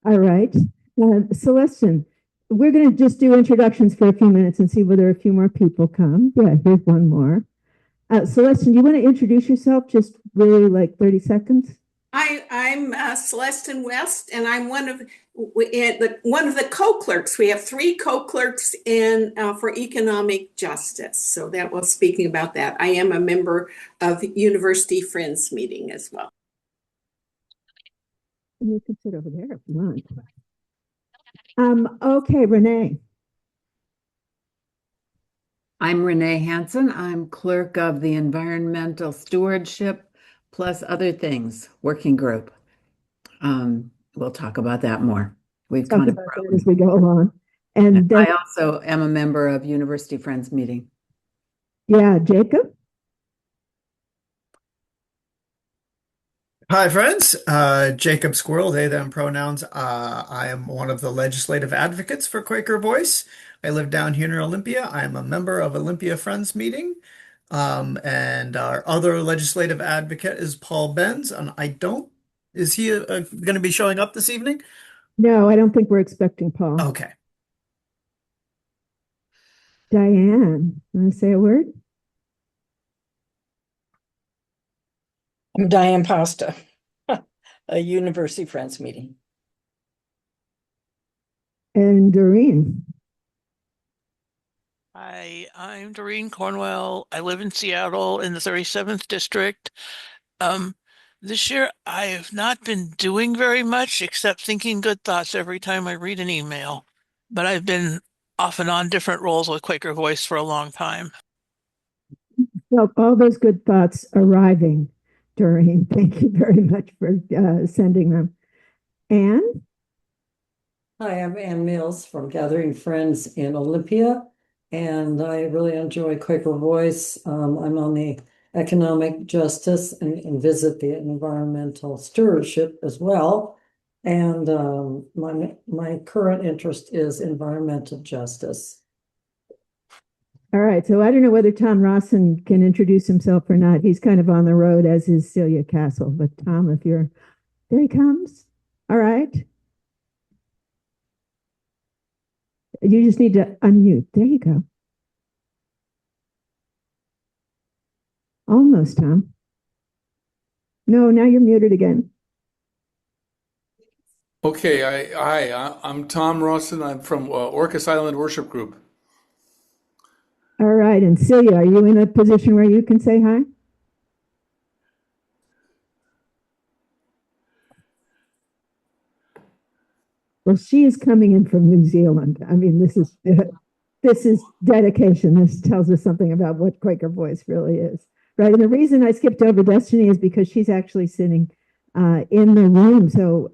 All right. Celestin, we're going to just do introductions for a few minutes and see whether a few more people come. Yeah, here's one more. Celestin, do you want to introduce yourself just really like 30 seconds? I'm Celestin West, and I'm one of the co-clerks. We have three co-clerks in for economic justice. So that was speaking about that. I am a member of University Friends meeting as well. You can sit over there if you want. Okay, Renee. I'm Renee Hansen. I'm clerk of the Environmental Stewardship plus other things working group. We'll talk about that more. We've Talk kind of about that grown. as we go along. And then, I also am a member of University Friends meeting. yeah, Jacob. Hi, friends. Jacob Squirrel, they, them pronouns. I am one of the legislative advocates for Quaker Voice. I live down here in Olympia. I am a member of Olympia Friends meeting. And our other legislative advocate is Paul Benz. And is he going to be showing up this evening? No, I don't think we're expecting Paul. Okay. Diane, want to say a word? I'm Diane Pasta, a University Friends meeting. And Doreen. Hi, I'm Doreen Cornwell. I live in Seattle in the 37th district. This year I have not been doing very much except thinking good thoughts every time I read an email, but I've been off and on different roles with Quaker Voice for a long time. Well, all those good thoughts arriving, Doreen. Thank you very much for sending them. Anne? Hi, I'm Ann Mills from Gathering Friends in Olympia, and I really enjoy Quaker Voice. I'm on the economic justice and visit the environmental stewardship as well. And my current interest is environmental justice. All right, so I don't know whether Tom Rawson can introduce himself or not. He's kind of on the road, as is Celia Castle. But Tom, if you're, there he comes. All right. You just need to unmute. There you go. Almost, Tom. No, now you're muted again. Okay, I'm Tom Rawson. I'm from Orcas Island Worship Group. All right, and Celia, are you in a position where you can say hi? Well, she is coming in from New Zealand. I mean, this is dedication. This tells us something about what Quaker Voice really is, right? And the reason I skipped over Destiny is because she's actually sitting in the room. So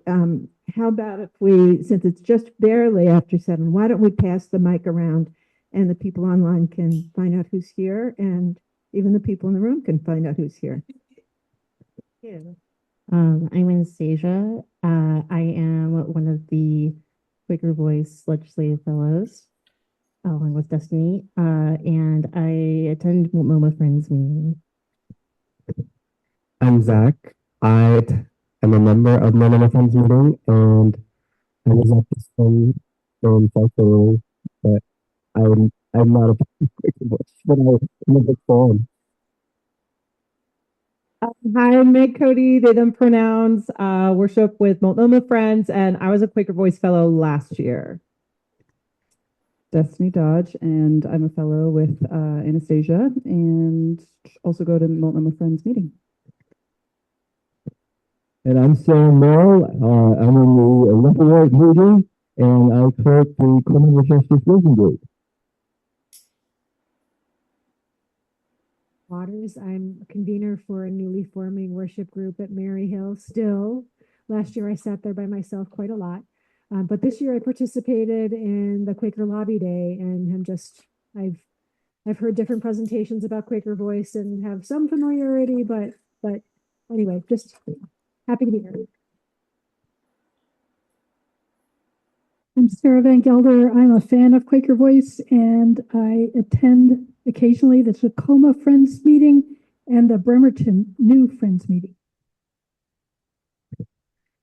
how about if we, since it's just barely after 7, why don't we pass the mic around and the people online can find out who's here, and even the people in the room can find out who's here. Yeah. I'm Anastasia. I am one of the Quaker Voice Legislative Fellows, along with Destiny, and I attend Multnomah Friends meeting. I'm Zach. I am a member of Multnomah Friends meeting, and I was at this thing from South Carolina, but I'm not a Quaker Voice, but I'm a big fan. Hi, I'm Meg Cody, they, them pronouns, worship with Multnomah Friends, and I was a Quaker Voice Fellow last year. Destiny Dodge, and I'm a fellow with Anastasia, and also go to Multnomah Friends meeting. And I'm Sam Merrill. I'm in the Olympic meeting, and I clerk the Criminal Justice Working Group. Waters. I'm a convener for a newly forming worship group at Mary Hill still. Last year I sat there by myself quite a lot. But this year I participated in the Quaker Lobby Day, and I've heard different presentations about Quaker Voice and have some familiarity, but anyway, just happy to be here. I'm Sarah Van Gelder. I'm a fan of Quaker Voice, and I attend occasionally the Tacoma Friends meeting and the Bremerton New Friends meeting.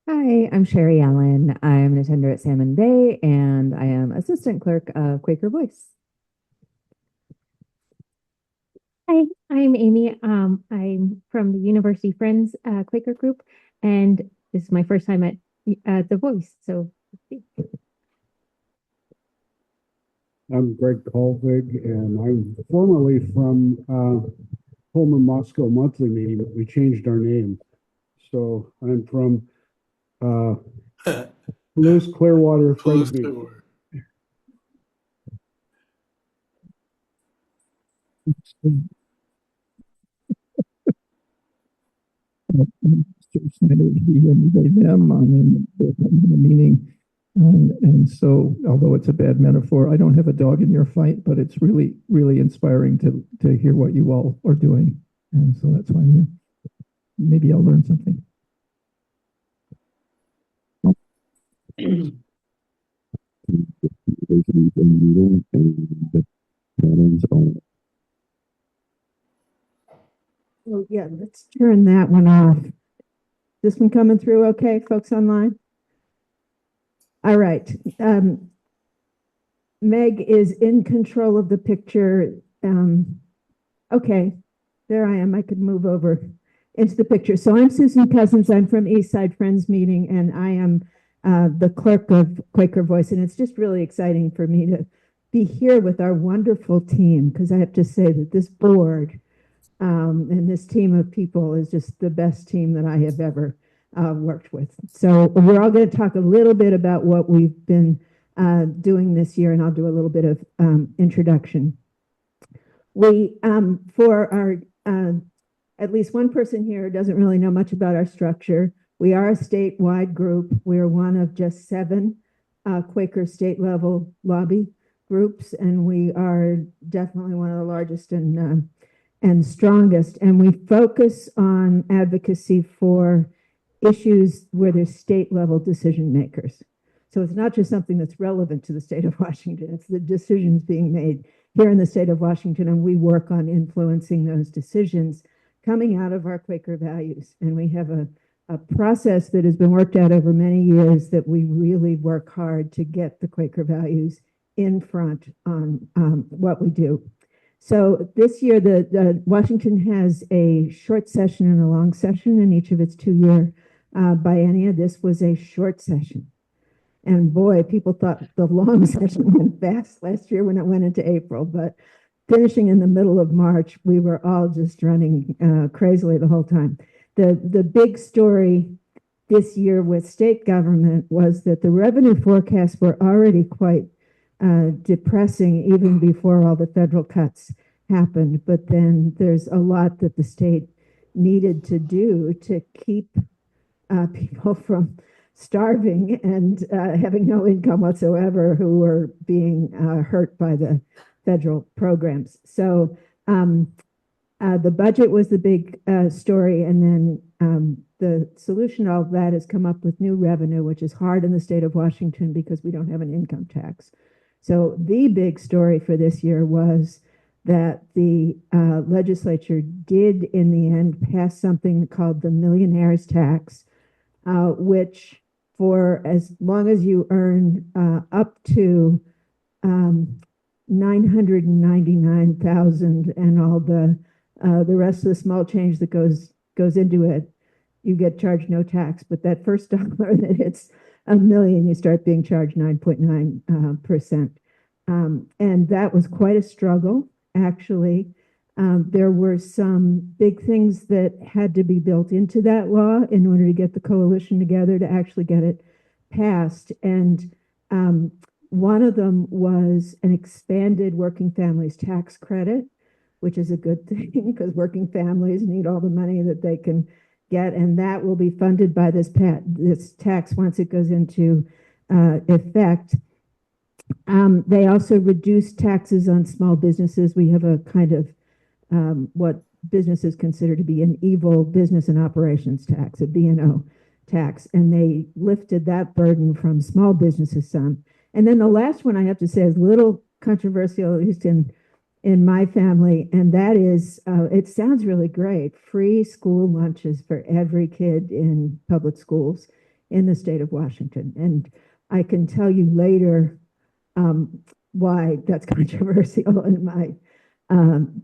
Hi, I'm Sherry Allen. I'm an attender at Salmon Bay and I am assistant clerk of Quaker Voice. Hi, I'm Amy. I'm from the University Friends Quaker group, and this is my first time at The Voice. So, I'm Greg Colvig, and I'm formerly from Pullman Moscow Monthly Meeting, but we changed our name. So I'm from Louis Clearwater Friends Meeting. I'm so excited to be here today, them. I mean, the meeting. And so, although it's a bad metaphor, I don't have a dog in your fight, but it's really, really inspiring to hear what you all are doing. And so that's why I'm here. Maybe I'll learn something. Oh, yeah, let's turn that one off. This one coming through okay, folks online? All right. Meg is in control of the picture. Okay, there I am. I could move over into the picture. So I'm Susan Cousins. I'm from Eastside Friends Meeting, and I am the clerk of Quaker Voice. And it's just really exciting for me to be here with our wonderful team, because I have to say that this board and this team of people is just the best team that I have ever worked with. So we're all going to talk a little bit about what we've been doing this year, and I'll do a little bit of introduction. We, for our, at least one person here doesn't really know much about our structure. We are a statewide group. We're one of just 7 Quaker state level lobby groups, and we are definitely one of the largest and strongest. And we focus on advocacy for issues where there's state level decision makers. So it's not just something that's relevant to the state of Washington, it's the decisions being made here in the state of Washington, and we work on influencing those decisions coming out of our Quaker values. And we have a process that has been worked out over many years that we really work hard to get the Quaker values in front on what we do. So this year, the Washington has a short session and a long session in each of its 2-year biennia. This was a short session. And boy, people thought the long session went fast last year when it went into April, but finishing in the middle of March, we were all just running crazily the whole time. The big story this year with state government was that the revenue forecasts were already quite depressing even before all the federal cuts happened. But then there's a lot that the state needed to do to keep people from starving and having no income whatsoever, who were being hurt by the federal programs. So the budget was the big story, and then the solution to all of that has come up with new revenue, which is hard in the state of Washington because we don't have an income tax. So the big story for this year was that the legislature did in the end pass something called the millionaire's tax, which for as long as you earn up to 999,000 and all the rest of the small change that goes into it, you get charged no tax. But that first dollar that hits $1 million, you start being charged 9.9%. And that was quite a struggle, actually. There were some big things that had to be built into that law in order to get the coalition together to actually get it passed. And one of them was an expanded working families tax credit, which is a good thing because working families need all the money that they can get. And that will be funded by this tax once it goes into effect. They also reduced taxes on small businesses. We have a kind of what businesses consider to be an evil business and operations tax, a B&O tax, and they lifted that burden from small businesses some. And then the last one I have to say is a little controversial, at least in my family, and that is, it sounds really great, free school lunches for every kid in public schools in the state of Washington. And I can tell you later why that's controversial in my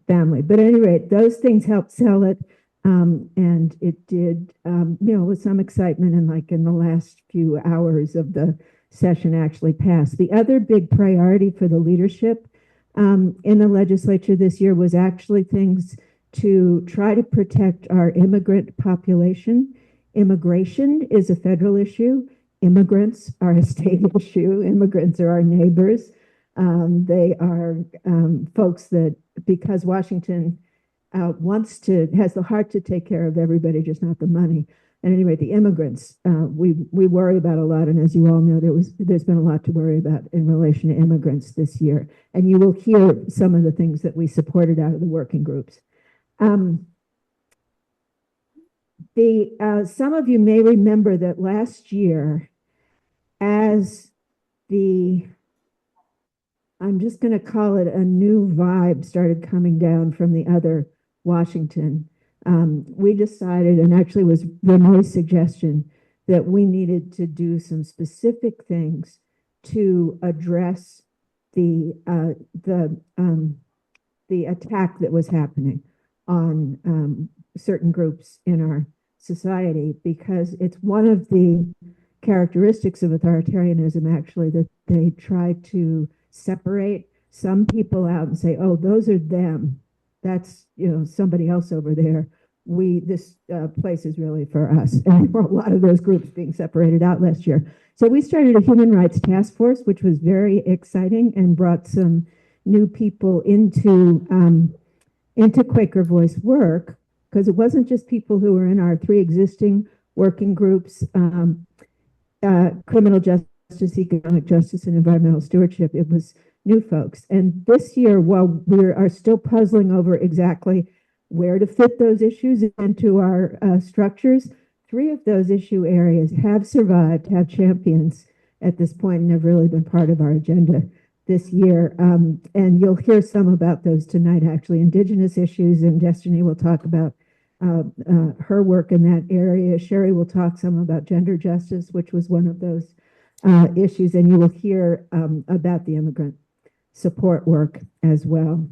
family. But at any rate, those things helped sell it. And it did, with some excitement, and like in the last few hours of the session actually passed. The other big priority for the leadership in the legislature this year was actually things to try to protect our immigrant population. Immigration is a federal issue. Immigrants are a state issue. Immigrants are our neighbors. They are folks that, because Washington has the heart to take care of everybody, just not the money. And anyway, the immigrants, we worry about a lot. And as you all know, there's been a lot to worry about in relation to immigrants this year. And you will hear some of the things that we supported out of the working groups. Some of you may remember that last year, as I'm just going to call it a new vibe started coming down from the other Washington, we decided, and actually was Renee's suggestion, that we needed to do some specific things to address the attack that was happening on certain groups in our society, because it's one of the characteristics of authoritarianism, actually, that they try to separate some people out and say, oh, those are them. That's, somebody else over there. This place is really for us. And there were a lot of those groups being separated out last year. So we started a human rights task force, which was very exciting and brought some new people into Quaker Voice work, because it wasn't just people who were in our 3 existing working groups, criminal justice, economic justice, and environmental stewardship. It was new folks. And this year, while we are still puzzling over exactly where to fit those issues into our structures, 3 of those issue areas have survived, have champions at this point, and have really been part of our agenda this year. And you'll hear some about those tonight, actually. Indigenous issues, and Destiny will talk about her work in that area. Sherry will talk some about gender justice, which was one of those issues, and you will hear about the immigrant support work as well.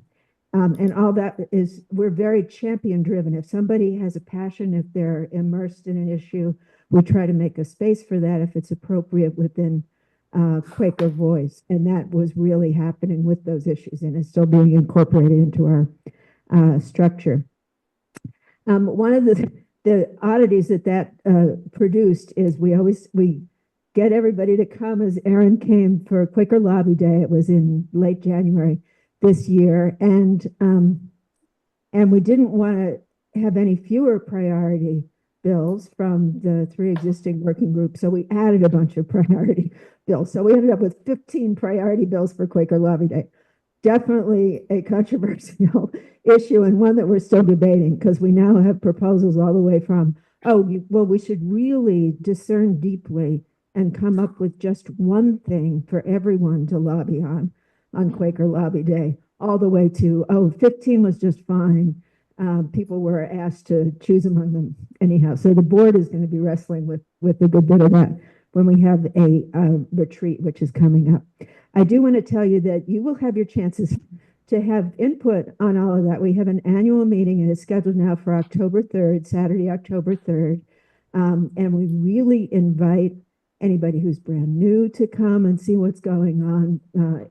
And all that is, we're very champion driven. If somebody has a passion, if they're immersed in an issue, we try to make a space for that if it's appropriate within Quaker Voice. And that was really happening with those issues, and it's still being incorporated into our structure. One of the oddities that produced is we get everybody to come, as Aaron came for Quaker Lobby Day. It was in late January this year, and we didn't want to have any fewer priority bills from the 3 existing working groups, so we added a bunch of priority bills. So we ended up with 15 priority bills for Quaker Lobby Day. Definitely a controversial issue, and one that we're still debating, because we now have proposals all the way from, we should really discern deeply and come up with just one thing for everyone to lobby on Quaker Lobby Day, all the way to, 15 was just fine. People were asked to choose among them anyhow. So the board is going to be wrestling with a good bit of that when we have a retreat, which is coming up. I do want to tell you that you will have your chances to have input on all of that. We have an annual meeting, and it's scheduled now for October 3rd, Saturday, October 3rd. And we really invite anybody who's brand new to come and see what's going on,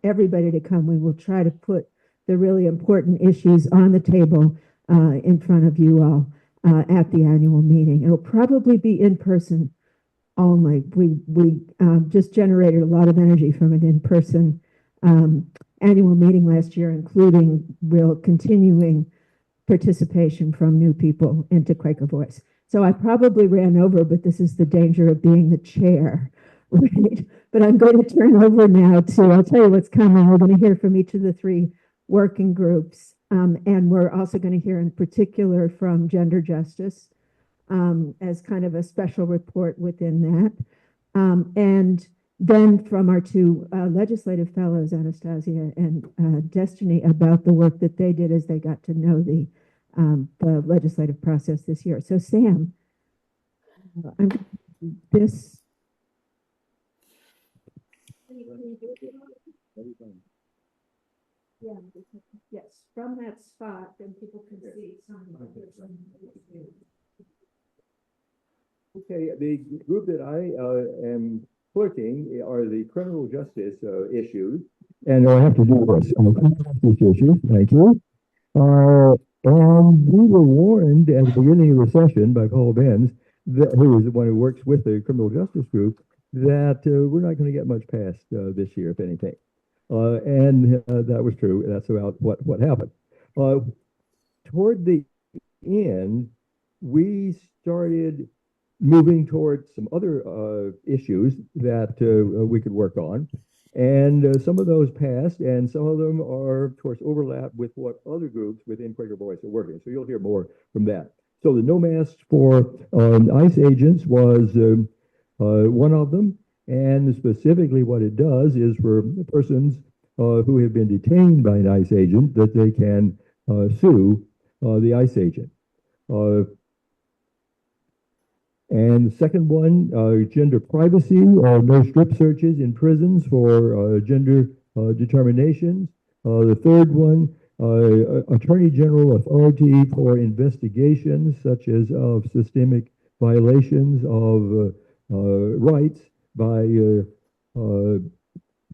everybody to come. We will try to put the really important issues on the table in front of you all at the annual meeting. It'll probably be in person only. We just generated a lot of energy from an in-person annual meeting last year, including real continuing participation from new people into Quaker Voice. So I probably ran over, but this is the danger of being the chair, right? But I'm going to turn over now I'll tell you what's coming. We're going to hear from each of the 3 working groups. And we're also going to hear in particular from gender justice as kind of a special report within that. And then from our 2 legislative fellows, Anastasia and Destiny, about the work that they did as they got to know the legislative process this year. So Sam, this Yeah, yes, from that spot, then people can see some. Okay, the group that I am clerking are the criminal justice issues. And I have to do this. Criminal justice issues, thank you. And we were warned at the beginning of the session by Paul Benz, who is the one who works with the criminal justice group, that we're not going to get much past this year, if anything. And that was true. That's about what happened. Toward the end, we started moving towards some other issues that we could work on. And some of those passed, and some of them are, of course, overlap with what other groups within Quaker Voice are working. So you'll hear more from that. So the no masks for ICE agents was one of them. And specifically what it does is for persons who have been detained by an ICE agent, that they can sue the ICE agent. And the second one, gender privacy, no strip searches in prisons for gender determinations. The third one, Attorney General authority for investigations such as of systemic violations of rights by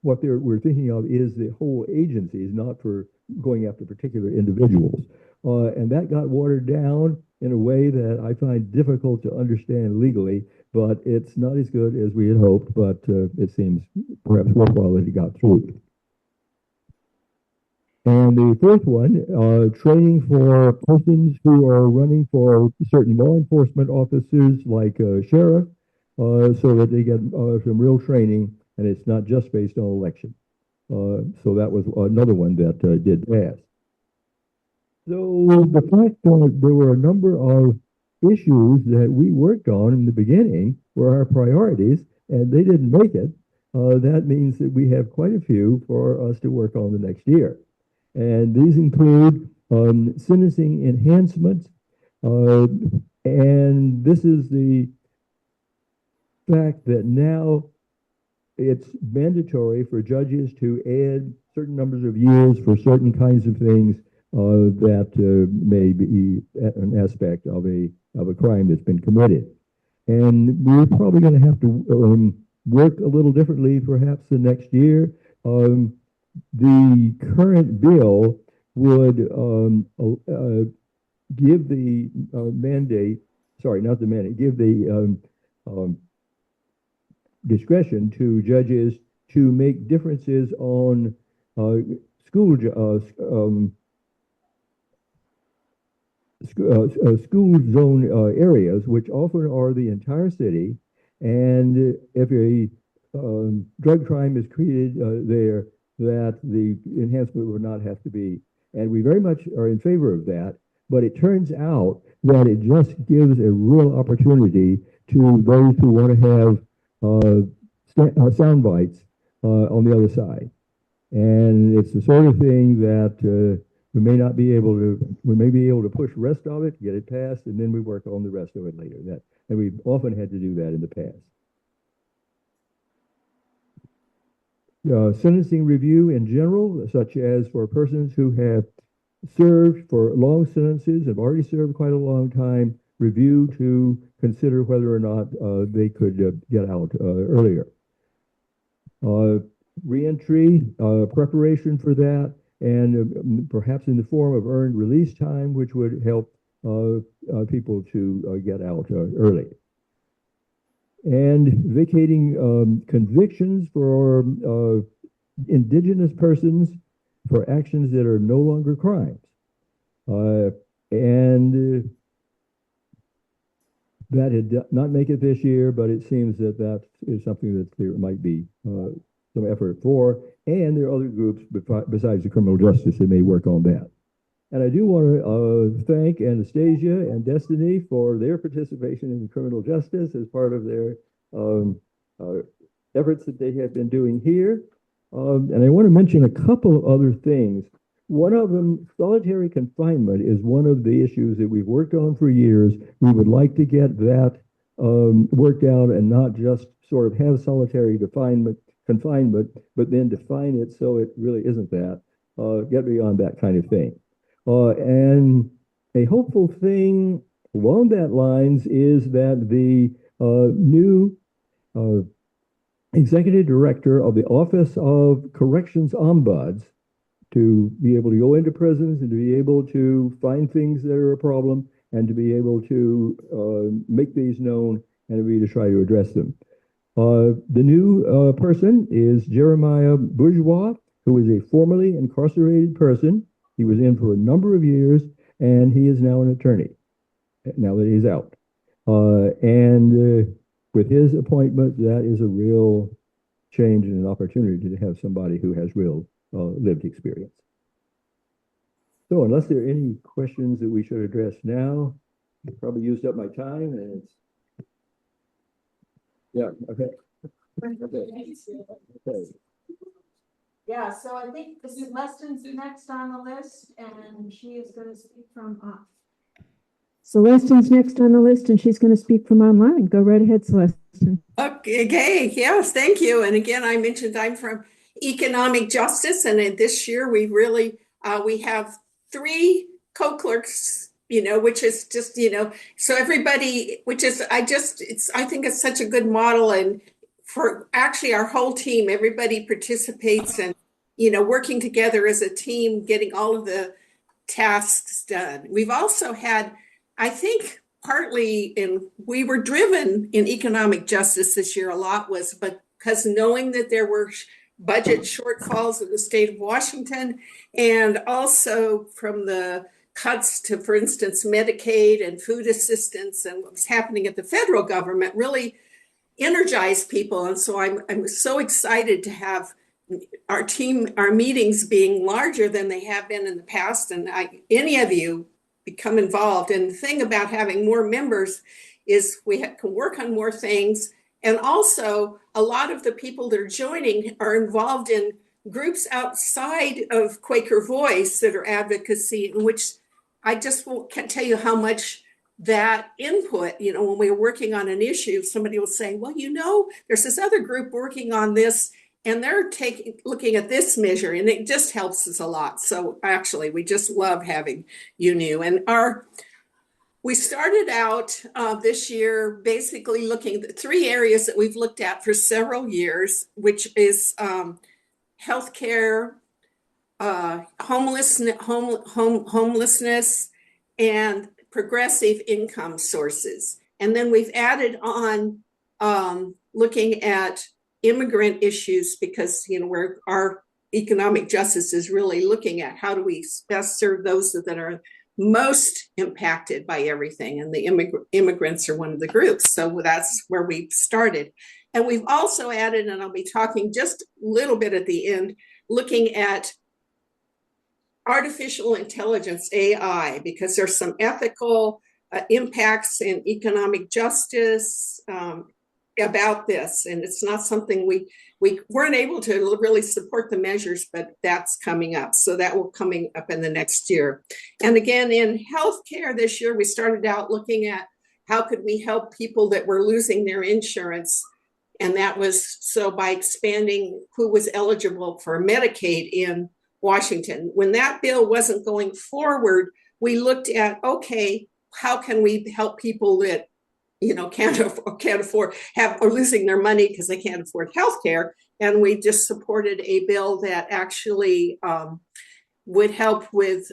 what we're thinking of is the whole agencies, not for going after particular individuals. And that got watered down in a way that I find difficult to understand legally, but it's not as good as we had hoped, but it seems perhaps worthwhile that it got through. And the fourth one, training for persons who are running for certain law enforcement officers like sheriff, so that they get some real training, and it's not just based on election. So that was another one that did pass. So the fact that there were a number of issues that we worked on in the beginning were our priorities, and they didn't make it. That means that we have quite a few for us to work on the next year. And these include sentencing enhancements, and this is the fact that now it's mandatory for judges to add certain numbers of years for certain kinds of things that may be an aspect of a crime that's been committed. And we're probably going to have to work a little differently perhaps the next year. The current bill would give the mandate, sorry, not the mandate, give the discretion to judges to make differences on school zone areas, which often are the entire city. And if a drug crime is created there, that the enhancement would not have to be. And we very much are in favor of that. But it turns out that it just gives a real opportunity to those who want to have sound bites on the other side. And it's the sort of thing that we may be able to push the rest of it, get it passed, and then we work on the rest of it later. And we've often had to do that in the past. Sentencing review in general, such as for persons who have served for long sentences, have already served quite a long time, review to consider whether or not they could get out earlier. Reentry, preparation for that, and perhaps in the form of earned release time, which would help people to get out early. And vacating convictions for indigenous persons for actions that are no longer crimes. And that did not make it this year, but it seems that that is something that there might be some effort for. And there are other groups besides the criminal justice that may work on that. And I do want to thank Anastasia and Destiny for their participation in criminal justice as part of their efforts that they have been doing here. And I want to mention a couple of other things. One of them, solitary confinement, is one of the issues that we've worked on for years. We would like to get that worked out and not just sort of have solitary confinement confinement, but then define it so it really isn't that. Get beyond that kind of thing. And a hopeful thing along that lines is that the new executive director of the Office of Corrections Ombuds, to be able to go into prisons and to be able to find things that are a problem and to be able to make these known and to be to try to address them. The new person is Jeremiah Bourgeois, who is a formerly incarcerated person. He was in for a number of years, and he is now an attorney now that he's out. With his appointment, that is a real change and an opportunity to have somebody who has real lived experience. So unless there are any questions that we should address now, I've probably used up my time, and it's, yeah, okay. Okay. Yeah, so I think Celeste's next on the list, and she is going to speak from Celeste's next on the list, and she's going to speak from online. Go right ahead, Celeste. Okay, yes, thank you. And again, I mentioned I'm from economic justice, and this year we really we have 3 co-clerks, which is just, so everybody, which is I think it's such a good model, and for actually our whole team, everybody participates and working together as a team, getting all of the tasks done. We've also had, I think, partly we were driven in economic justice this year a lot was because knowing that there were budget shortfalls in the state of Washington, and also from the cuts to, for instance, Medicaid and food assistance and what's happening at the federal government really energized people. And so I'm so excited to have our meetings being larger than they have been in the past, and any of you become involved. And the thing about having more members is we can work on more things. And also a lot of the people that are joining are involved in groups outside of Quaker Voice that are advocacy, in which I just can't tell you how much that input, when we're working on an issue, somebody will say, well, there's this other group working on this, and they're looking at this measure, and it just helps us a lot. So actually, we just love having you new. And we started out this year basically looking at 3 areas that we've looked at for several years, which is healthcare, homelessness, and progressive income sources. And then we've added on looking at immigrant issues, because where our economic justice is really looking at how do we best serve those that are most impacted by everything, and the immigrants are one of the groups. So that's where we started. And we've also added, and I'll be talking just a little bit at the end, looking at artificial intelligence, AI, because there's some ethical impacts in economic justice about this. And it's not something we weren't able to really support the measures, but that's coming up. So that will coming up in the next year. And again, in healthcare this year, we started out looking at how could we help people that were losing their insurance. And that was so by expanding who was eligible for Medicaid in Washington. When that bill wasn't going forward, we looked at, okay, how can we help people that can't afford are losing their money because they can't afford health care. And we just supported a bill that actually would help with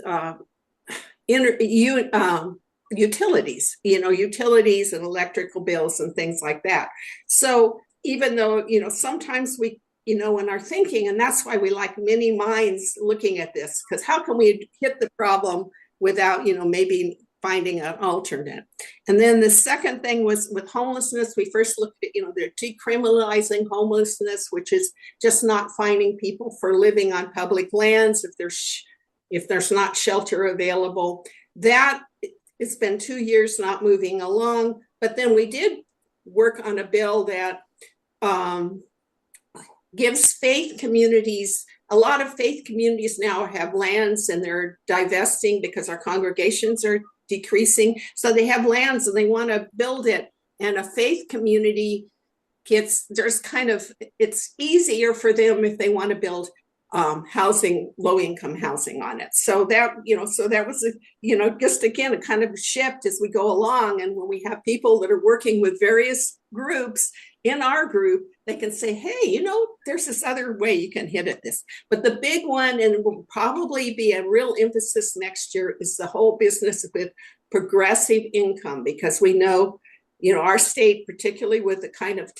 utilities, utilities and electrical bills and things like that. So even though, sometimes we, in our thinking, and that's why we like many minds looking at this, because how can we hit the problem without, maybe finding an alternate. And then the second thing was with homelessness. We first looked at, they're decriminalizing homelessness, which is just not finding people for living on public lands if there's not shelter available. That it's been 2 years not moving along. But then we did work on a bill that gives faith communities. A lot of faith communities now have lands and they're divesting because our congregations are decreasing. So they have lands and they want to build it. And a faith community it's easier for them if they want to build housing, low income housing on it. So that was just again a kind of shift as we go along. And when we have people that are working with various groups in our group, they can say, hey, there's this other way you can hit at this. But the big one, and will probably be a real emphasis next year, is the whole business with progressive income, because we know, our state, particularly with the kind of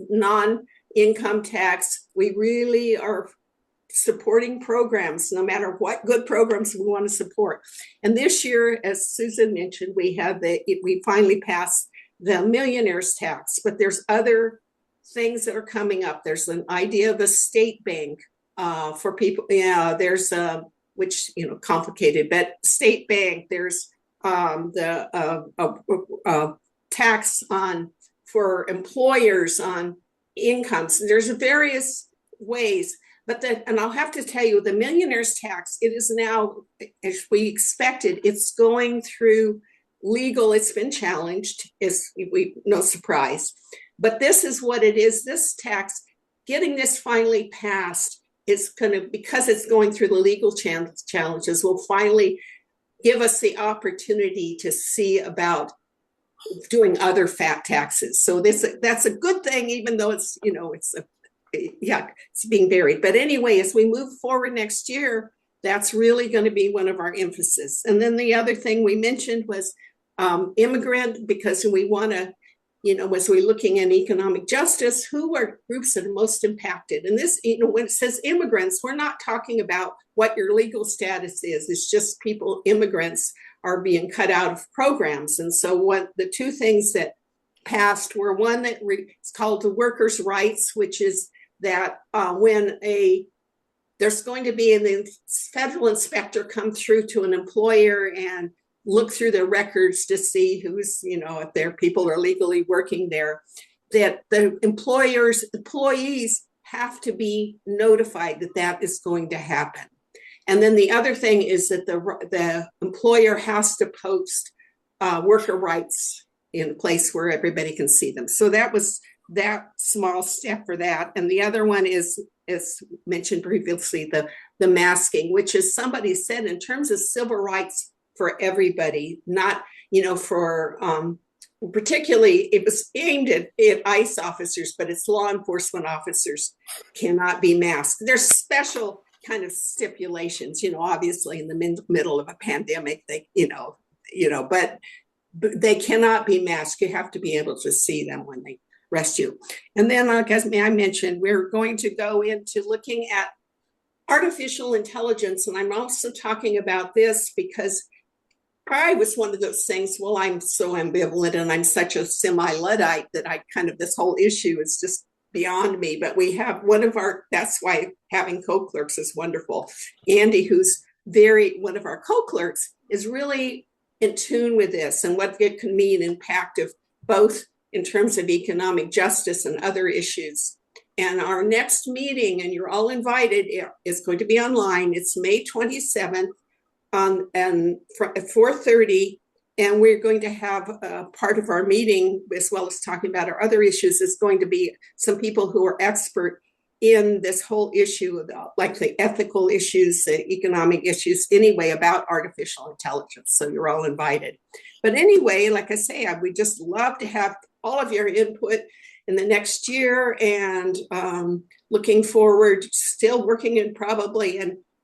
non-income tax, we really are supporting programs, no matter what good programs we want to support. And this year, as Susan mentioned, we finally passed the millionaire's tax, but there's other things that are coming up. There's an idea of a state bank for people. Yeah, there's which complicated, but state bank. There's the tax for employers on incomes. There's various ways. And I'll have to tell you, the millionaire's tax, it is now, as we expected, it's going through legal. It's been challenged, no surprise. But this is what it is. This tax, getting this finally passed, because it's going through the legal challenges, will finally give us the opportunity to see about doing other fat taxes. So that's a good thing, even though it's being buried. But anyway, as we move forward next year, that's really going to be one of our emphasis. And then the other thing we mentioned was immigrant, because we want to, as we're looking at economic justice, who are groups that are most impacted? And this, when it says immigrants, we're not talking about what your legal status is. It's just immigrants are being cut out of programs. And so what the two things that passed were one that it's called the workers' rights, which is that when there's going to be the federal inspector come through to an employer and look through their records to see who's, if their people are legally working there, that the employees have to be notified that that is going to happen. And then the other thing is that the employer has to post worker rights in a place where everybody can see them. So that was that small step for that. And the other one is, as mentioned previously, the masking, which is, somebody said, in terms of civil rights for everybody, not, for particularly, it was aimed at ICE officers, but it's law enforcement officers cannot be masked. There's special kind of stipulations, obviously in the middle of a pandemic, but they cannot be masked. You have to be able to see them when they arrest you. And then, as I mentioned, we're going to go into looking at artificial intelligence. And I'm also talking about this because I was one of those things, well, I'm so ambivalent and I'm such a semi-Luddite that this whole issue is just beyond me. But we have that's why having co-clerks is wonderful. Andy, who's one of our co-clerks, is really in tune with this and what it can mean impact of both in terms of economic justice and other issues. And our next meeting, and you're all invited, is going to be online. It's May 27th and at 4:30. And we're going to have part of our meeting, as well as talking about our other issues, is going to be some people who are expert in this whole issue, like the ethical issues, the economic issues, anyway, about artificial intelligence. So you're all invited. But anyway, like I say, I would just love to have all of your input in the next year, and looking forward, still working in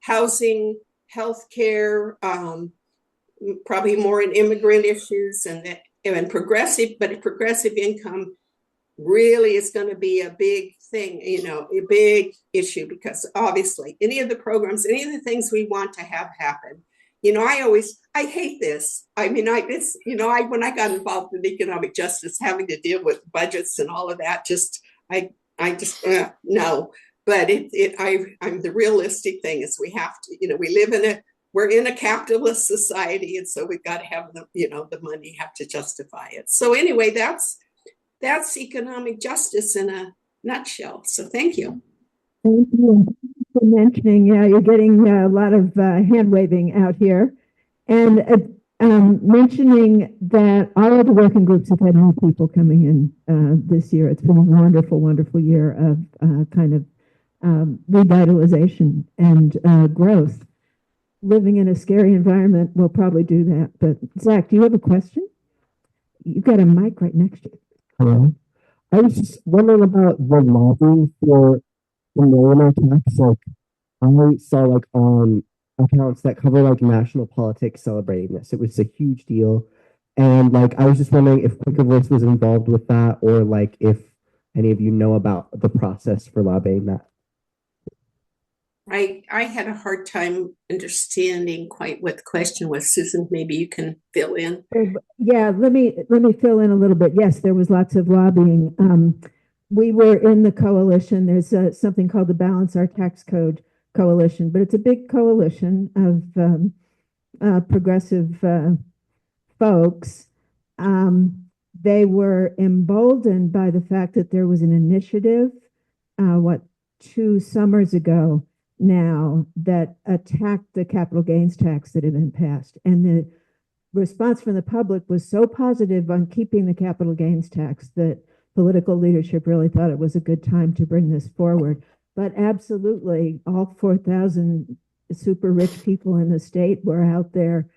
housing, healthcare, probably more in immigrant issues and progressive income really is going to be a big thing, a big issue, because obviously any of the programs, any of the things we want to have happen, I hate this. When I got involved in economic justice, having to deal with budgets and all of that, no. But I'm the realistic thing is we have to, we're in a capitalist society, and so we've got to have the money, have to justify it. So anyway, that's economic justice in a nutshell. So thank you. Thank you for mentioning. You're getting a lot of hand waving out here, and mentioning that all of the working groups have had new people coming in this year. It's been a wonderful, wonderful year of kind of revitalization and growth. Living in a scary environment will probably do that. But Zach, do you have a question? You've got a mic right next to you. Hello. I was just wondering about the lobbying for the millionaire tax. Like, I saw like on accounts that cover like national politics celebrating this. It was a huge deal. And like, I was just wondering if Quaker Voice was involved with that, or like if any of you know about the process for lobbying that. I had a hard time understanding quite what the question was. Susan, maybe you can fill in. Yeah, let me fill in a little bit. Yes, there was lots of lobbying. We were in the coalition. There's something called the Balance Our Tax Code Coalition, but it's a big coalition of progressive folks. They were emboldened by the fact that there was an initiative, 2 summers ago now, that attacked the capital gains tax that had been passed. And the response from the public was so positive on keeping the capital gains tax that political leadership really thought it was a good time to bring this forward. But absolutely, all 4,000 super rich people in the state were out there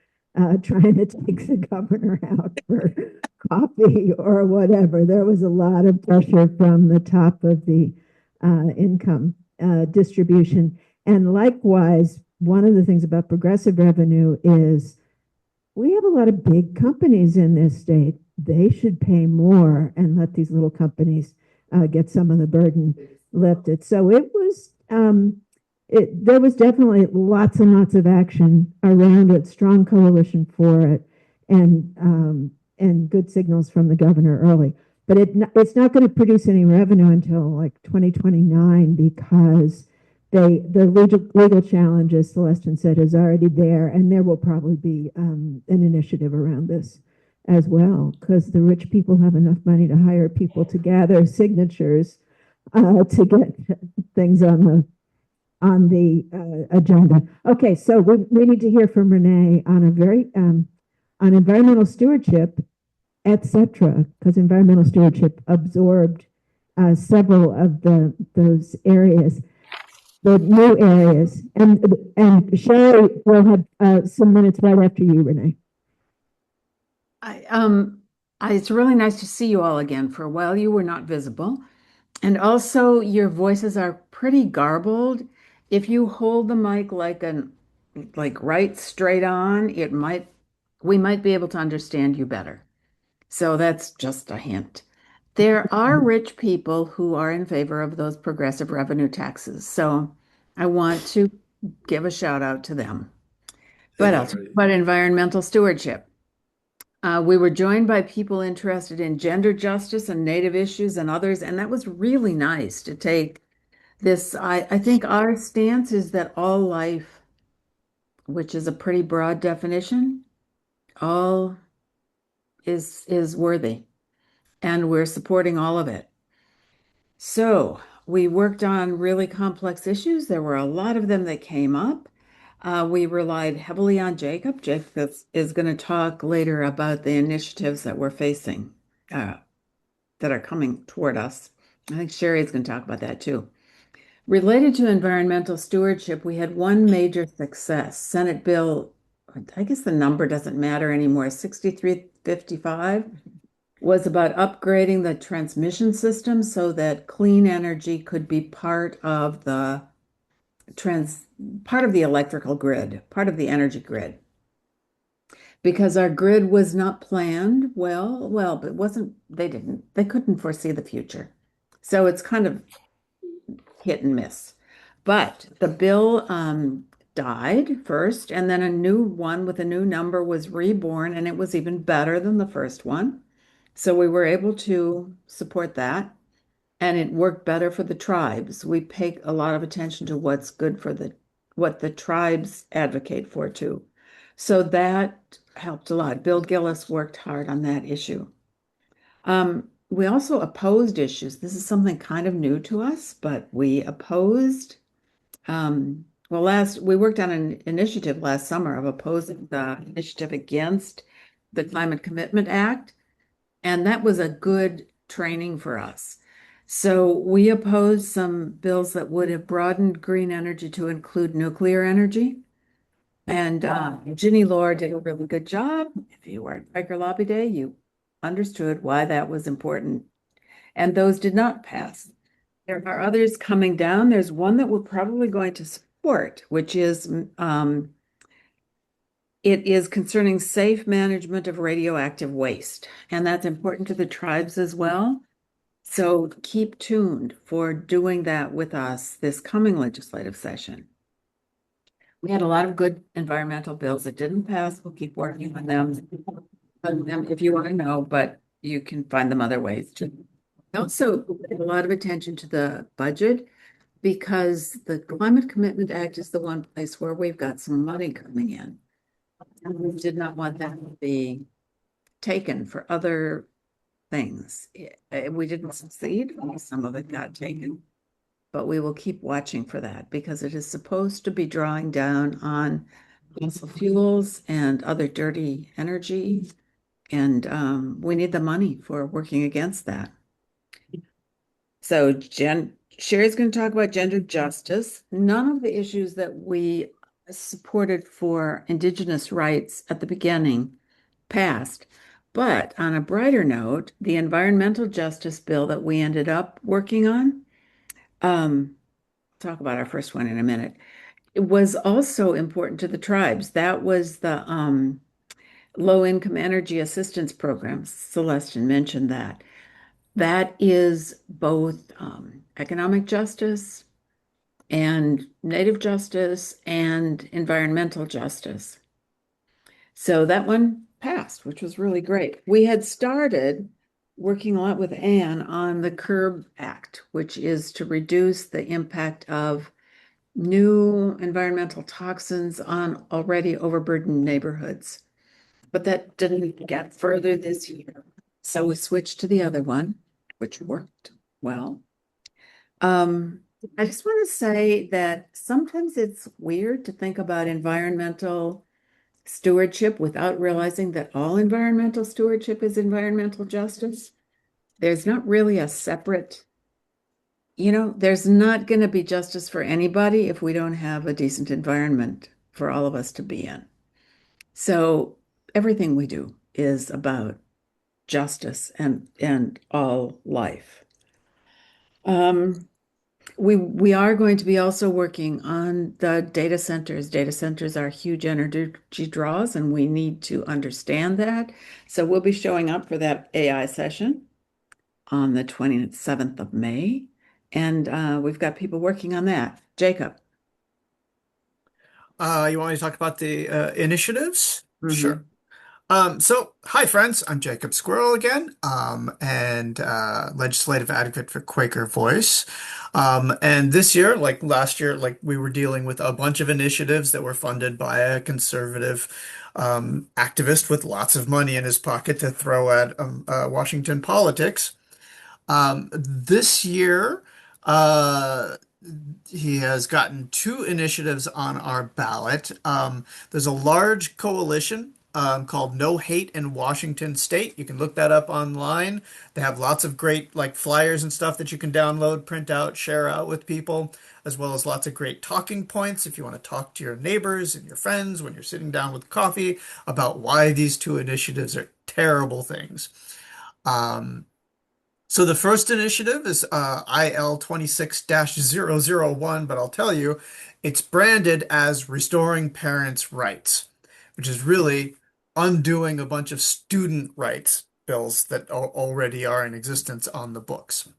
trying to take the governor out for coffee or whatever. There was a lot of pressure from the top of the income distribution. And likewise, one of the things about progressive revenue is we have a lot of big companies in this state. They should pay more and let these little companies get some of the burden lifted. So it was, there was definitely lots and lots of action around it, strong coalition for it, and good signals from the governor early. But it's not going to produce any revenue until like 2029 because the legal challenge, as Celestin said, is already there, and there will probably be an initiative around this as well, because the rich people have enough money to hire people to gather signatures to get things on the agenda. Okay, so we need to hear from Renee on a very on environmental stewardship, etc., because environmental stewardship absorbed several of those areas. The new areas, and Sherry will have some minutes right after you, Renee. It's really nice to see you all again. For a while, you were not visible, and also your voices are pretty garbled. If you hold the mic like right straight on, we might be able to understand you better. So that's just a hint. There are rich people who are in favor of those progressive revenue taxes. So I want to give a shout out to them. But I'll talk about environmental stewardship. We were joined by people interested in gender justice and Native issues and others, and that was really nice to take this. I think our stance is that all life, which is a pretty broad definition, all is worthy, and we're supporting all of it. So we worked on really complex issues. There were a lot of them that came up. We relied heavily on Jacob. Jacob is going to talk later about the initiatives that we're facing that are coming toward us. I think Sherry is going to talk about that too. Related to environmental stewardship, we had one major success. Senate Bill, I guess the number doesn't matter anymore, 6355, was about upgrading the transmission system so that clean energy could be part of the electrical grid, part of the energy grid. Because our grid was not planned well, but they couldn't foresee the future. So it's kind of hit and miss. But the bill died first, and then a new one with a new number was reborn, and it was even better than the first one. So we were able to support that, and it worked better for the tribes. We pay a lot of attention to what's good for what the tribes advocate for too. So that helped a lot. Bill Gillis worked hard on that issue. We also opposed issues. This is something kind of new to us, but we opposed we worked on an initiative last summer of opposing the initiative against the Climate Commitment Act, and that was a good training for us. So we opposed some bills that would have broadened green energy to include nuclear energy. And Ginny Lore did a really good job. If you were at Quaker Lobby Day, you understood why that was important. And those did not pass. There are others coming down. There's one that we're probably going to support, which is it is concerning safe management of radioactive waste. And that's important to the tribes as well. So keep tuned for doing that with us this coming legislative session. We had a lot of good environmental bills that didn't pass. We'll keep working on them if you want to know, but you can find them other ways too. We also pay a lot of attention to the budget because the Climate Commitment Act is the one place where we've got some money coming in. And we did not want that to be taken for other things. We didn't succeed. Some of it got taken. But we will keep watching for that because it is supposed to be drawing down on fossil fuels and other dirty energy. And we need the money for working against that. So Sherry's going to talk about gender justice. None of the issues that we supported for Indigenous rights at the beginning passed. But on a brighter note, the environmental justice bill that we ended up working on, talk about our first one in a minute. It was also important to the tribes. That was the low-income energy assistance program. Celeste mentioned that. That is both economic justice and native justice and environmental justice. So that one passed, which was really great. We had started working a lot with Anne on the CURB Act, which is to reduce the impact of new environmental toxins on already overburdened neighborhoods. But that didn't get further this year. So we switched to the other one, which worked well. I just want to say that sometimes it's weird to think about environmental stewardship without realizing that all environmental stewardship is environmental justice. There's not really a separate, there's not going to be justice for anybody if we don't have a decent environment for all of us to be in. So everything we do is about justice and all life. We are going to be also working on the data centers. Data centers are huge energy draws, and we need to understand that. So we'll be showing up for that AI session on the 27th of May, and we've got people working on that. Jacob. You want me to talk about the initiatives? Sure. So, hi friends, I'm Jacob Squirrel again, and legislative advocate for Quaker Voice. And this year, like last year, we were dealing with a bunch of initiatives that were funded by a conservative activist with lots of money in his pocket to throw at Washington politics. This year, he has gotten two initiatives on our ballot. There's a large coalition called No Hate in Washington State. You can look that up online. They have lots of great flyers and stuff that you can download, print out, share out with people, as well as lots of great talking points if you want to talk to your neighbors and your friends when you're sitting down with coffee about why these two initiatives are terrible things. So the first initiative is IL 26-001, but I'll tell you, it's branded as Restoring Parents' Rights, which is really undoing a bunch of student rights bills that already are in existence on the books.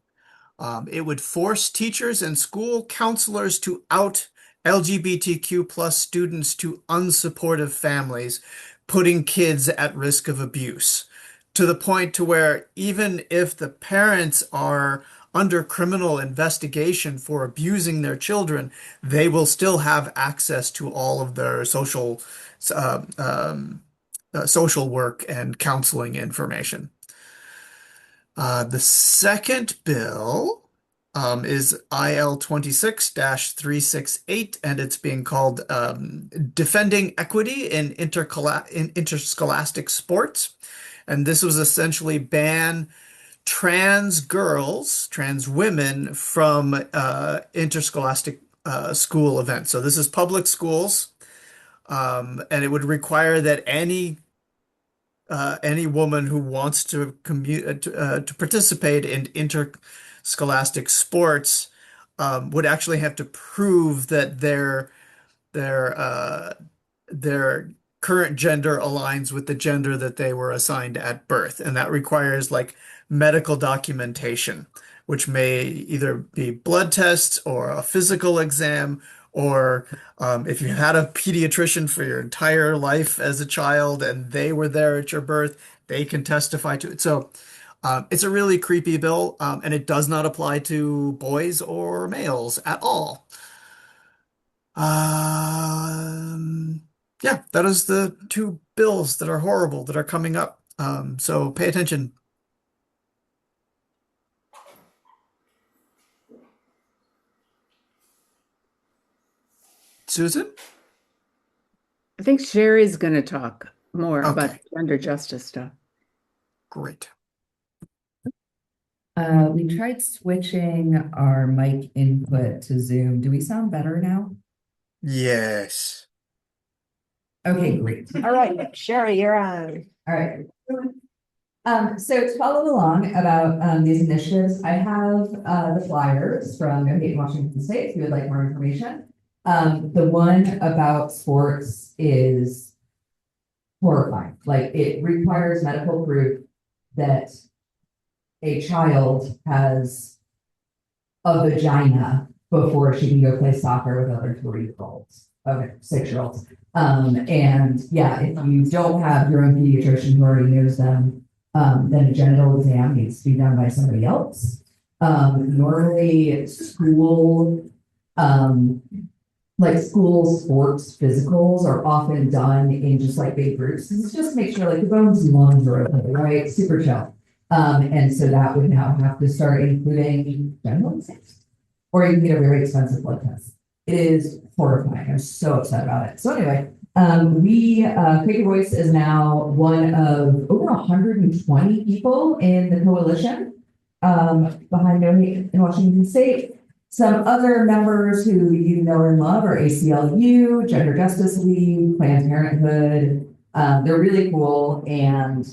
It would force teachers and school counselors to out LGBTQ plus students to unsupportive families, putting kids at risk of abuse, to the point to where even if the parents are under criminal investigation for abusing their children, they will still have access to all of their social work and counseling information. The second bill is IL 26-368, and it's being called Defending Equity in Interscholastic Sports. And this was essentially ban trans girls, trans women from interscholastic school events. So this is public schools, and it would require that any woman who wants to participate in interscholastic sports would actually have to prove that their current gender aligns with the gender that they were assigned at birth, and that requires like medical documentation, which may either be blood tests or a physical exam, or if you had a pediatrician for your entire life as a child and they were there at your birth, they can testify to it. So it's a really creepy bill, and it does not apply to boys or males at all. Yeah, that is the two bills that are horrible that are coming up. So pay attention. Susan? I think Sherry's going to talk more about Okay. gender justice stuff. Great. We tried switching our mic input to Zoom. Do we sound better now? Yes. Okay, great. All right, Sherry, you're on. All right. So to follow along about these initiatives, I have the flyers from Washington State if you would like more information. The one about sports is horrifying. Like, it requires medical proof that a child has a vagina before she can go play soccer with other 3-year-olds, okay, 6-year-olds. And yeah, if you don't have your own pediatrician who already knows them, then a genital exam needs to be done by somebody else. Normally school, like school sports physicals are often done in just like big groups. It's just to make sure like the bones and lungs are okay, right? Super chill. And so that would now have to start including genital exams, or you can get a very expensive blood test. It is horrifying. I'm so upset about it. So anyway, Quaker Voice is now one of over 120 people in the coalition behind No Hate in Washington State. Some other members who you know and love are ACLU, Gender Justice League, Planned Parenthood. They're really cool, and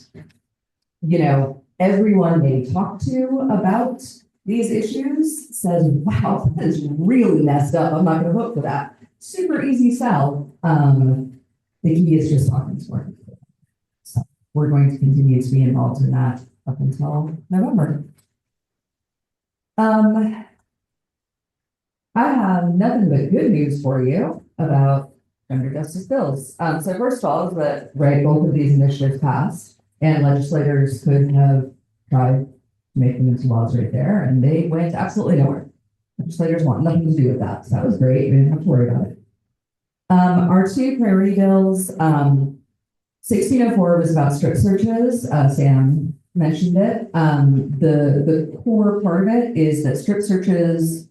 you know, everyone they talk to about these issues says, wow, that is really messed up. I'm not going to vote for that. Super easy sell. The key is just talking to more people. So we're going to continue to be involved in that up until November. I have nothing but good news for you about gender justice bills. So first of all, is that both of these initiatives passed, and legislators could have tried to make them into laws right there, and they went absolutely nowhere. Legislators want nothing to do with that, so that was great. We didn't have to worry about it. Our two priority bills, 1604 was about strip searches. Sam mentioned it. The core part of it is that strip searches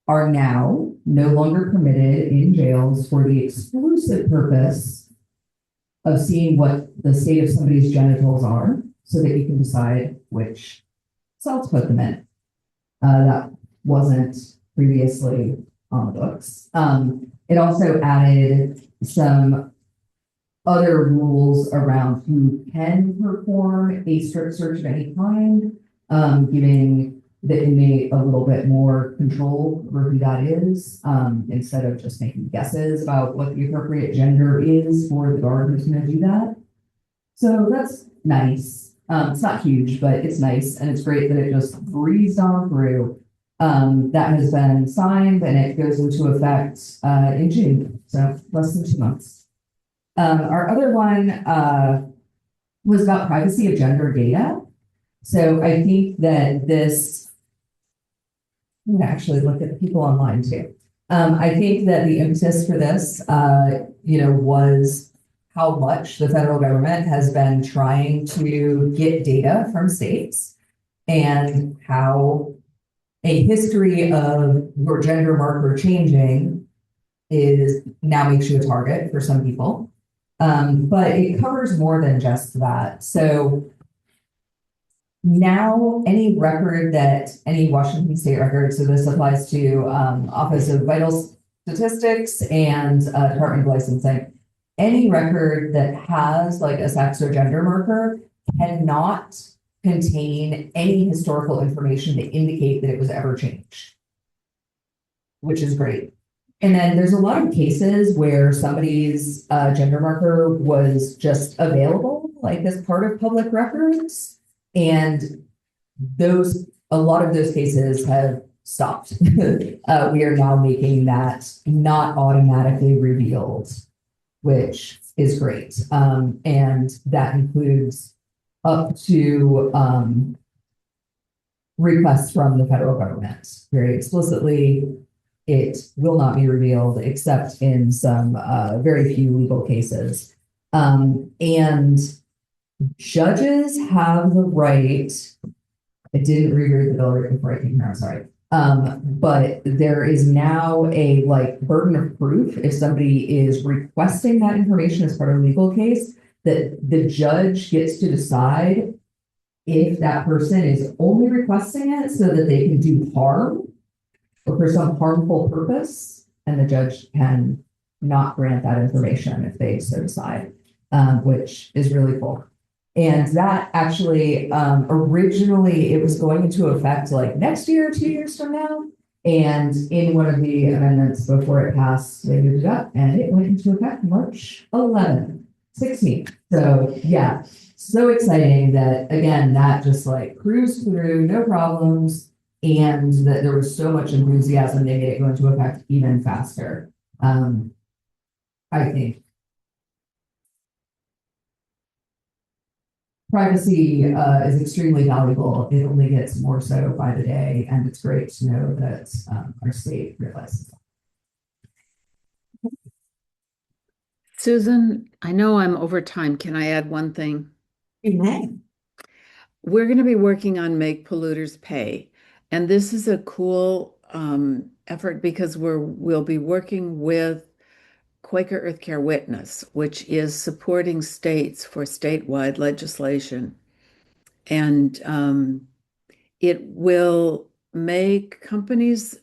are now no longer permitted in jails for the exclusive purpose of seeing what the state of somebody's genitals are, so that you can decide which cell to put them in. That wasn't previously on the books. It also added some other rules around who can perform a strip search of any kind, giving the inmate a little bit more control over who that is, instead of just making guesses about what the appropriate gender is for the guard who's going to do that. So that's nice. It's not huge, but it's nice, and it's great that it just breezed on through. That has been signed, and it goes into effect in June, so less than 2 months. Our other one was about privacy of gender data. So I think that this, I'm going to actually look at the people online too. I think that the impetus for this, was how much the federal government has been trying to get data from states, and how a history of your gender marker changing is now makes you a target for some people. But it covers more than just that. So now any record that any Washington state record, so this applies to Office of Vital Statistics and Department of Licensing, any record that has like a sex or gender marker cannot contain any historical information to indicate that it was ever changed, which is great. And then there's a lot of cases where somebody's gender marker was just available, like as part of public records. And a lot of those cases have stopped. We are now making that not automatically revealed, which is great. And that includes up to requests from the federal government very explicitly. It will not be revealed except in some very few legal cases. And judges have the right, I didn't reread the bill right before I came here, I'm sorry. But there is now a like burden of proof if somebody is requesting that information as part of a legal case, that the judge gets to decide if that person is only requesting it so that they can do harm or for some harmful purpose, and the judge can not grant that information if they so decide, which is really cool. And that actually, originally it was going into effect like next year, 2 years from now. And in one of the amendments before it passed, they moved it up and it went into effect March 11th, 16th. So yeah, so exciting that again, that just like cruised through, no problems. And that there was so much enthusiasm, they made it go into effect even faster. I think privacy is extremely valuable. It only gets more so by the day, and it's great to know that our state realizes that. Susan, I know I'm over time. Can I add one thing? You may. We're going to be working on Make Polluters Pay. And this is a cool effort because we'll be working with Quaker Earth Care Witness, which is supporting states for statewide legislation. And it will make companies,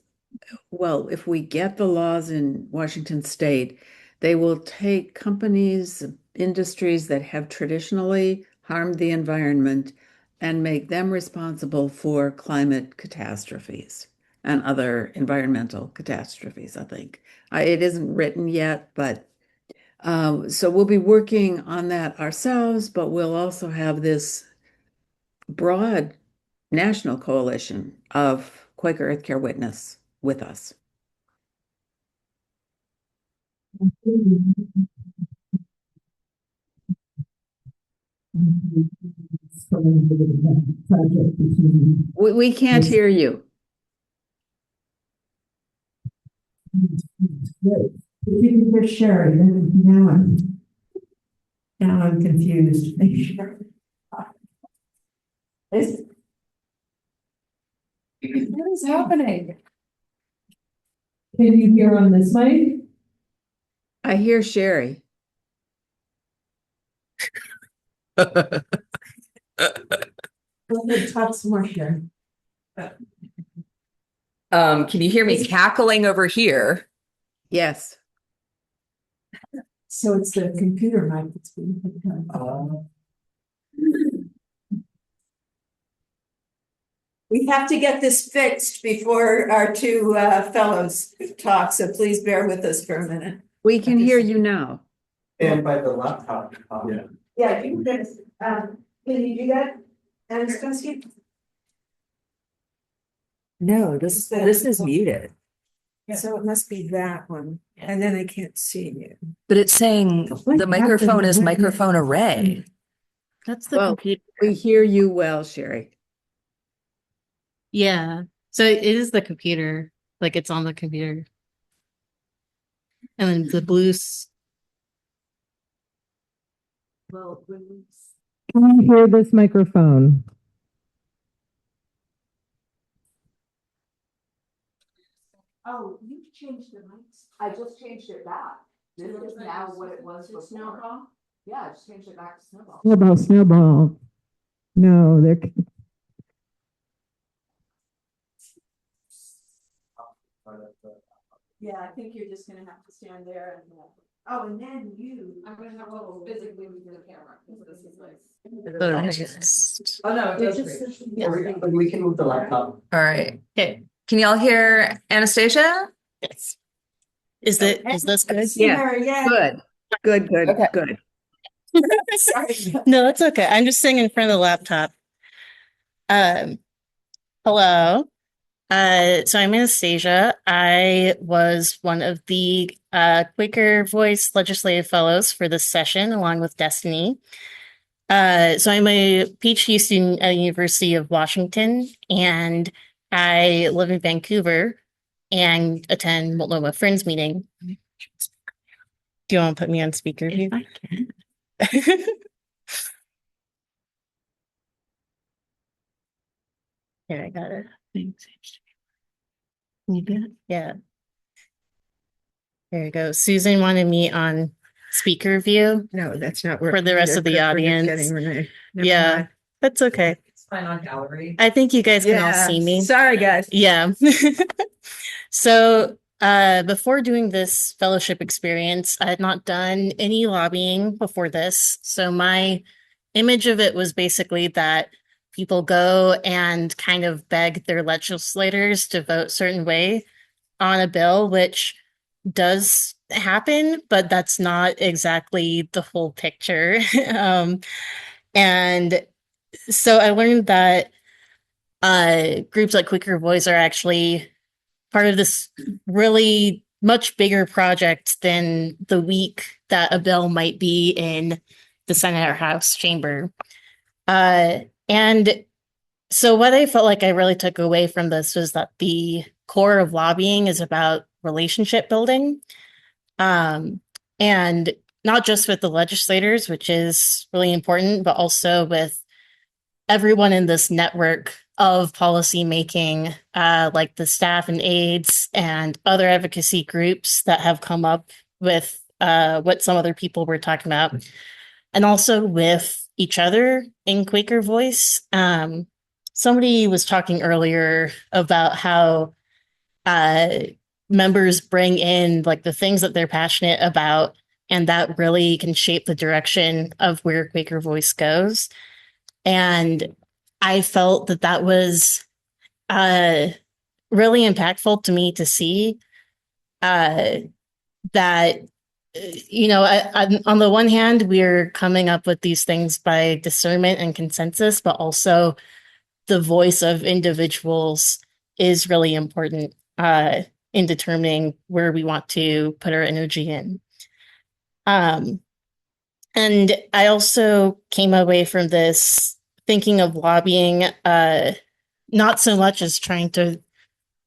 well, if we get the laws in Washington state, they will take companies, industries that have traditionally harmed the environment and make them responsible for climate catastrophes and other environmental catastrophes, I think. It isn't written yet, but so we'll be working on that ourselves, but we'll also have this broad national coalition of Quaker Earth Care Witness with us. We can't hear you. If you can just share it, now I'm confused. Make sure. What is happening? Can you hear on this mic? I hear Sherry. Let me talk some more here. Can you hear me cackling over here? Yes. So it's the computer mic that's being put on. We have to get this fixed before our two fellows talk, so please bear with us for a minute. We can hear you now. And by the laptop. Yeah. Yeah, you can you do that, Anastasia? No, this is muted. So it must be that one, and then I can't see you. But it's saying the microphone is microphone array. That's the computer. We hear you well, Sherry. Yeah. So it is the computer, like it's on the computer. And then the blues. Well, Can you hear this microphone? Oh, you've changed the mics. I just changed it back. This is now what it was before. Snowball? Yeah, I just changed it back to Snowball. Snowball, snowball. No, they're. Yeah, I think you're just gonna have to stand there and. Oh, and then I'm gonna have to physically move the camera. This is like. Oh, no, it's just. We can move the laptop. All right. Okay. Can y'all hear Anastasia? Yes. Is this good? Yeah. Good. Good. Okay. Good. Sorry. No, that's okay. I'm just sitting in front of the laptop. Hello. So I'm Anastasia. I was one of the Quaker Voice Legislative Fellows for this session, along with Destiny. So I'm a PhD student at the University of Washington, and I live in Vancouver and attend Multnomah Friends meeting. Do you want to put me on speaker view? I can. Here, I got it. Yeah. There you go. Susan wanted me on speaker view. No, that's not for the rest of the audience. Yeah, that's okay. It's fine on gallery. I think you guys can all see me. Sorry, guys. Yeah. So before doing this fellowship experience, I had not done any lobbying before this. So my image of it was basically that people go and kind of beg their legislators to vote certain way on a bill, which does happen, but that's not exactly the whole picture. And so I learned that groups like Quaker Voice are actually part of this really much bigger project than the week that a bill might be in the Senate or House chamber. And so what I felt like I really took away from this was that the core of lobbying is about relationship building. And not just with the legislators, which is really important, but also with everyone in this network of policy making, like the staff and aides and other advocacy groups that have come up with what some other people were talking about, and also with each other in Quaker Voice. Somebody was talking earlier about how members bring in like the things that they're passionate about, and that really can shape the direction of where Quaker Voice goes. And I felt that that was really impactful to me to see that, on the one hand, we're coming up with these things by discernment and consensus, but also the voice of individuals is really important in determining where we want to put our energy in. And I also came away from this thinking of lobbying not so much as trying to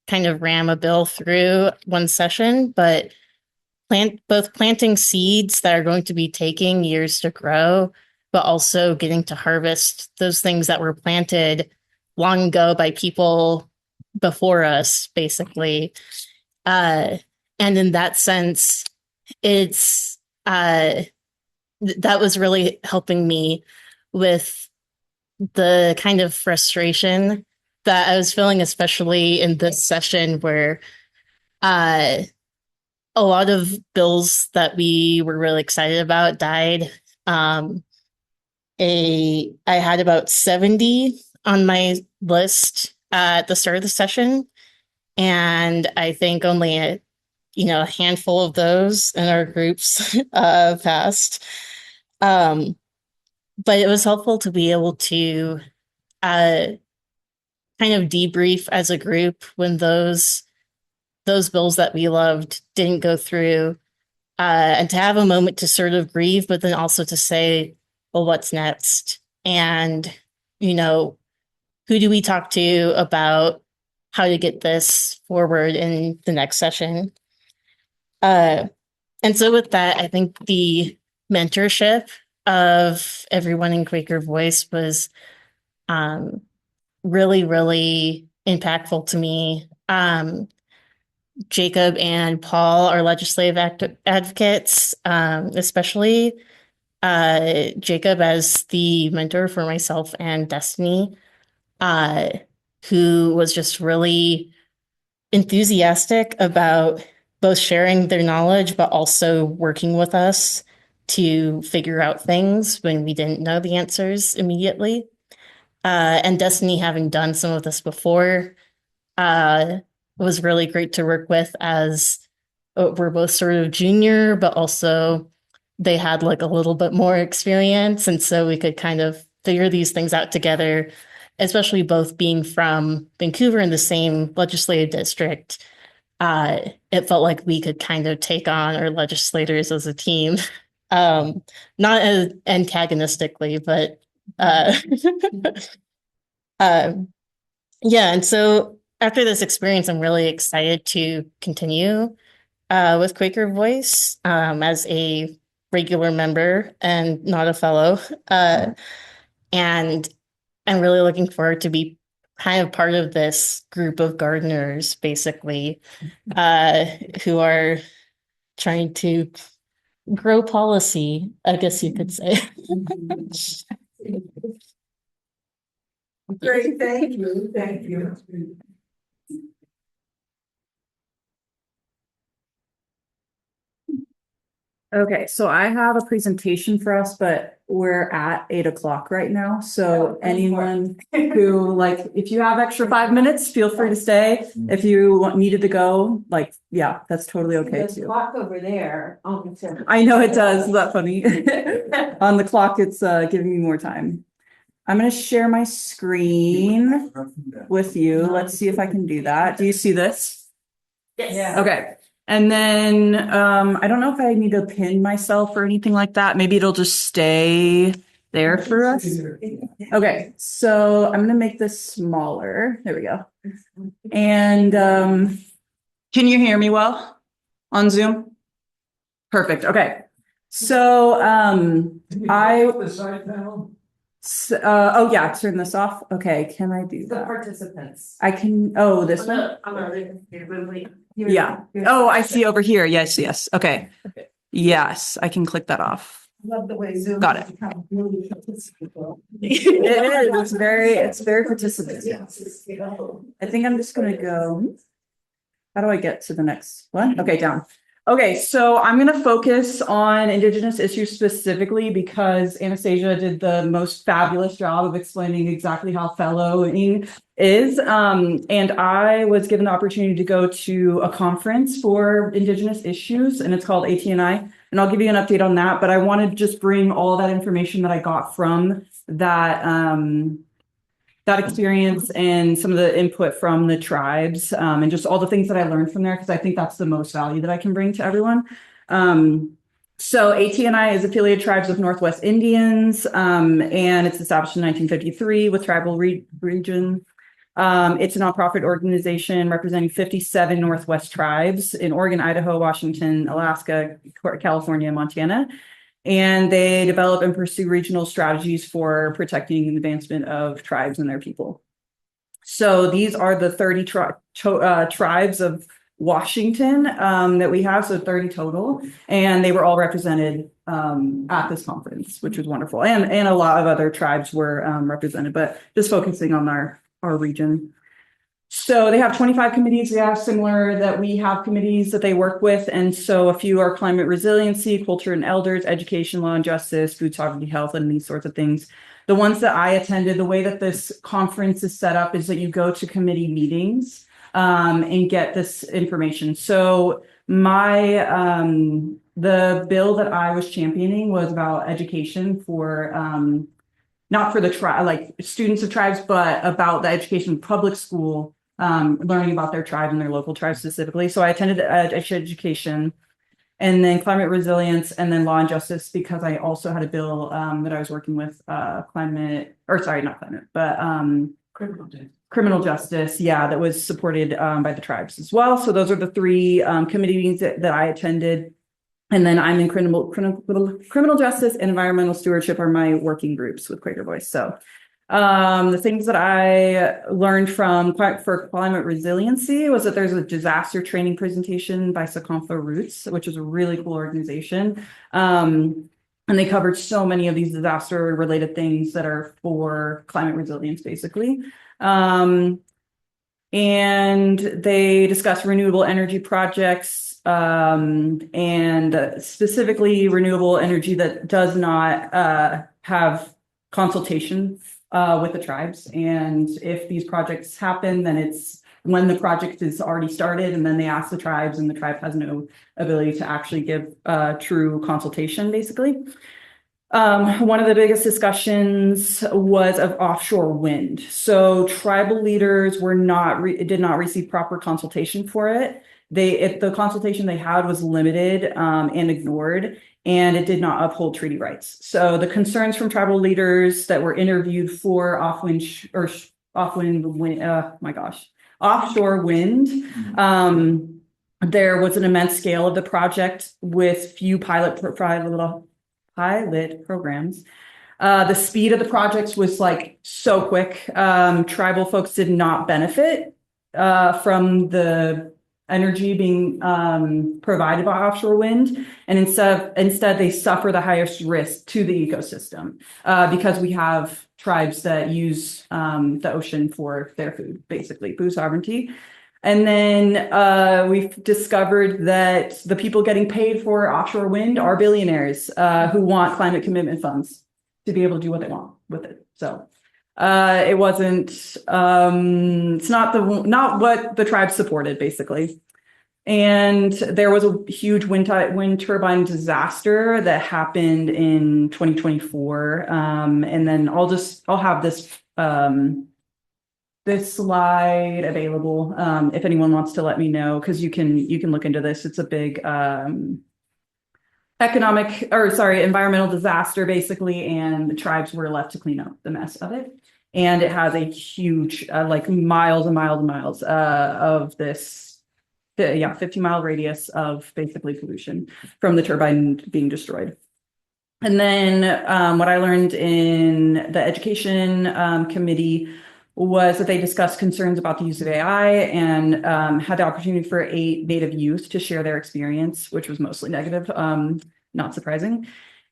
kind of ram a bill through one session, but planting seeds that are going to be taking years to grow, but also getting to harvest those things that were planted long ago by people before us, basically. And in that sense, it's that was really helping me with the kind of frustration that I was feeling, especially in this session where a lot of bills that we were really excited about died. I had about 70 on my list at the start of the session, and I think only a handful of those in our groups passed. But it was helpful to be able to kind of debrief as a group when those bills that we loved didn't go through, and to have a moment to sort of grieve, but then also to say, well, what's next? And, who do we talk to about how to get this forward in the next session? And so with that, I think the mentorship of everyone in Quaker Voice was really, really impactful to me. Jacob and Paul are legislative advocates, especially Jacob as the mentor for myself and Destiny, who was just really enthusiastic about both sharing their knowledge, but also working with us to figure out things when we didn't know the answers immediately. And Destiny, having done some of this before, was really great to work with, as we're both sort of junior, but also they had like a little bit more experience. And so we could kind of figure these things out together, especially both being from Vancouver in the same legislative district. It felt like we could kind of take on our legislators as a team, not as antagonistically, but yeah. And so after this experience, I'm really excited to continue with Quaker Voice as a regular member and not a fellow. And I'm really looking forward to be kind of part of this group of gardeners, basically, who are trying to grow policy, I guess you could say. Great, thank you, thank you. Okay, so I have a presentation for us, but we're at 8 o'clock right now. So anyone who if you have extra 5 minutes, feel free to stay. If you needed to go, yeah, that's totally okay The too. clock over there. I know it does. Is that funny? On the clock, it's giving me more time. I'm going to share my screen with you. Let's see if I can do that. Do you see this? Yes. Yeah. Okay. And then I don't know if I need to pin myself or anything like that. Maybe it'll just stay there for us. Okay, so I'm going to make this smaller. There we go. And can you hear me well on Zoom? Perfect. Okay. So oh yeah, turn this off. Okay, can I do that? The participants. I can. Oh, this one. Yeah. Oh, I see over here. Yes, yes. Okay. Yes, I can click that off. Love the way Zoom. Got it. It is. It's very participatory. I think I'm just gonna go. How do I get to the next one? Okay, down. Okay, so I'm going to focus on Indigenous issues specifically because Anastasia did the most fabulous job of explaining exactly how fellowing is. And I was given the opportunity to go to a conference for Indigenous issues, and it's called ATNI. And I'll give you an update on that, but I want to just bring all that information that I got from that experience and some of the input from the tribes and just all the things that I learned from there, because I think that's the most value that I can bring to everyone. So ATNI is Affiliated Tribes of Northwest Indians, and it's established in 1953 with tribal region. It's a nonprofit organization representing 57 Northwest tribes in Oregon, Idaho, Washington, Alaska, California, and Montana. And they develop and pursue regional strategies for protecting and advancement of tribes and their people. So these are the 30 tribes of Washington that we have, so 30 total. And they were all represented at this conference, which was wonderful. And a lot of other tribes were represented, but just focusing on our region. So they have 25 committees. They have similar that we have committees that they work with. And so a few are climate resiliency, culture and elders, education, law and justice, food sovereignty, health, and these sorts of things. The ones that I attended, the way that this conference is set up is that you go to committee meetings and get this information. So the bill that I was championing was about education for not for the students of tribes, but about the education of public school, learning about their tribe and their local tribe specifically. So I attended education, and then climate resilience, and then law and justice, because I also had a bill that I was working with criminal justice, yeah, that was supported by the tribes as well. So those are the three committee meetings that I attended. And then I'm in criminal justice and environmental stewardship are my working groups with Quaker Voice. So The things that I learned for climate resiliency was that there's a disaster training presentation by Circumfer Roots, which is a really cool organization. And they covered so many of these disaster related things that are for climate resilience, basically. And they discussed renewable energy projects, and specifically renewable energy that does not have consultation with the tribes. And if these projects happen, then it's when the project is already started, and then they ask the tribes, and the tribe has no ability to actually give true consultation, basically. One of the biggest discussions was of offshore wind. So tribal leaders did not receive proper consultation for it. If the consultation they had was limited and ignored, and it did not uphold treaty rights. So the concerns from tribal leaders that were interviewed for offshore wind. There was an immense scale of the project with few pilot programs. The speed of the projects was like so quick. Tribal folks did not benefit from the energy being provided by offshore wind, and instead they suffer the highest risk to the ecosystem because we have tribes that use the ocean for their food, basically food sovereignty. And then we've discovered that the people getting paid for offshore wind are billionaires who want climate commitment funds to be able to do what they want with it. So it wasn't, it's not what the tribe supported, basically. And there was a huge wind turbine disaster that happened in 2024. And then I'll have this slide available if anyone wants to let me know, because you can look into this. It's a big environmental disaster, basically, and the tribes were left to clean up the mess of it. And it has a huge, like miles and miles and miles of this, 50-mile radius of basically pollution from the turbine being destroyed. And then what I learned in the education committee was that they discussed concerns about the use of AI and had the opportunity for 8 Native youth to share their experience, which was mostly negative, not surprising.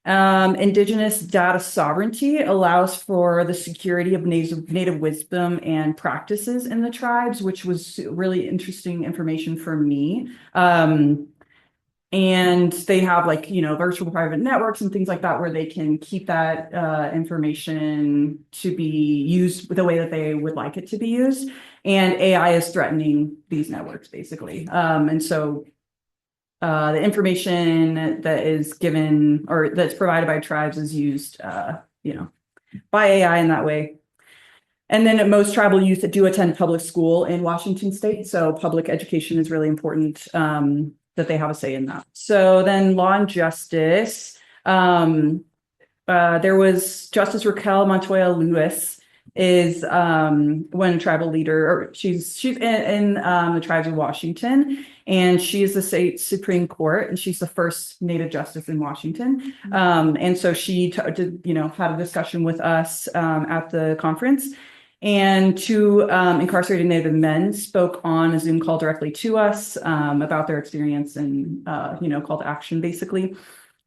Indigenous data sovereignty allows for the security of native wisdom and practices in the tribes, which was really interesting information for me. And they have virtual private networks and things like that, where they can keep that information to be used the way that they would like it to be used. And AI is threatening these networks, basically. And so the information that is given or that's provided by tribes is used, by AI in that way. And then most tribal youth that do attend public school in Washington state. So public education is really important. That they have a say in that. So then law and justice, there was Justice Raquel Montoya Lewis is one tribal leader, or she's in the tribes of Washington, and she is the state Supreme Court, and she's the first Native justice in Washington. And so she had a discussion with us at the conference. And 2 incarcerated Native men spoke on a Zoom call directly to us about their experience and, call to action, basically.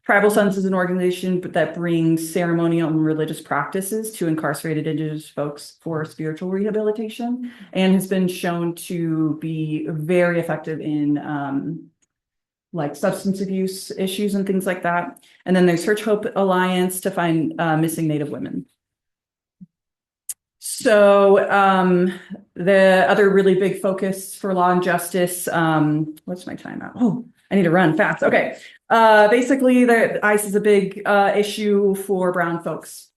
Tribal Sons is an organization that brings ceremonial and religious practices to incarcerated Indigenous folks for spiritual rehabilitation, and has been shown to be very effective in substance abuse issues and things like that. And then there's Search Hope Alliance to find missing Native women. So the other really big focus for law and justice, what's my time out? Oh, I need to run fast. Okay. Basically, the ICE is a big issue for brown folks,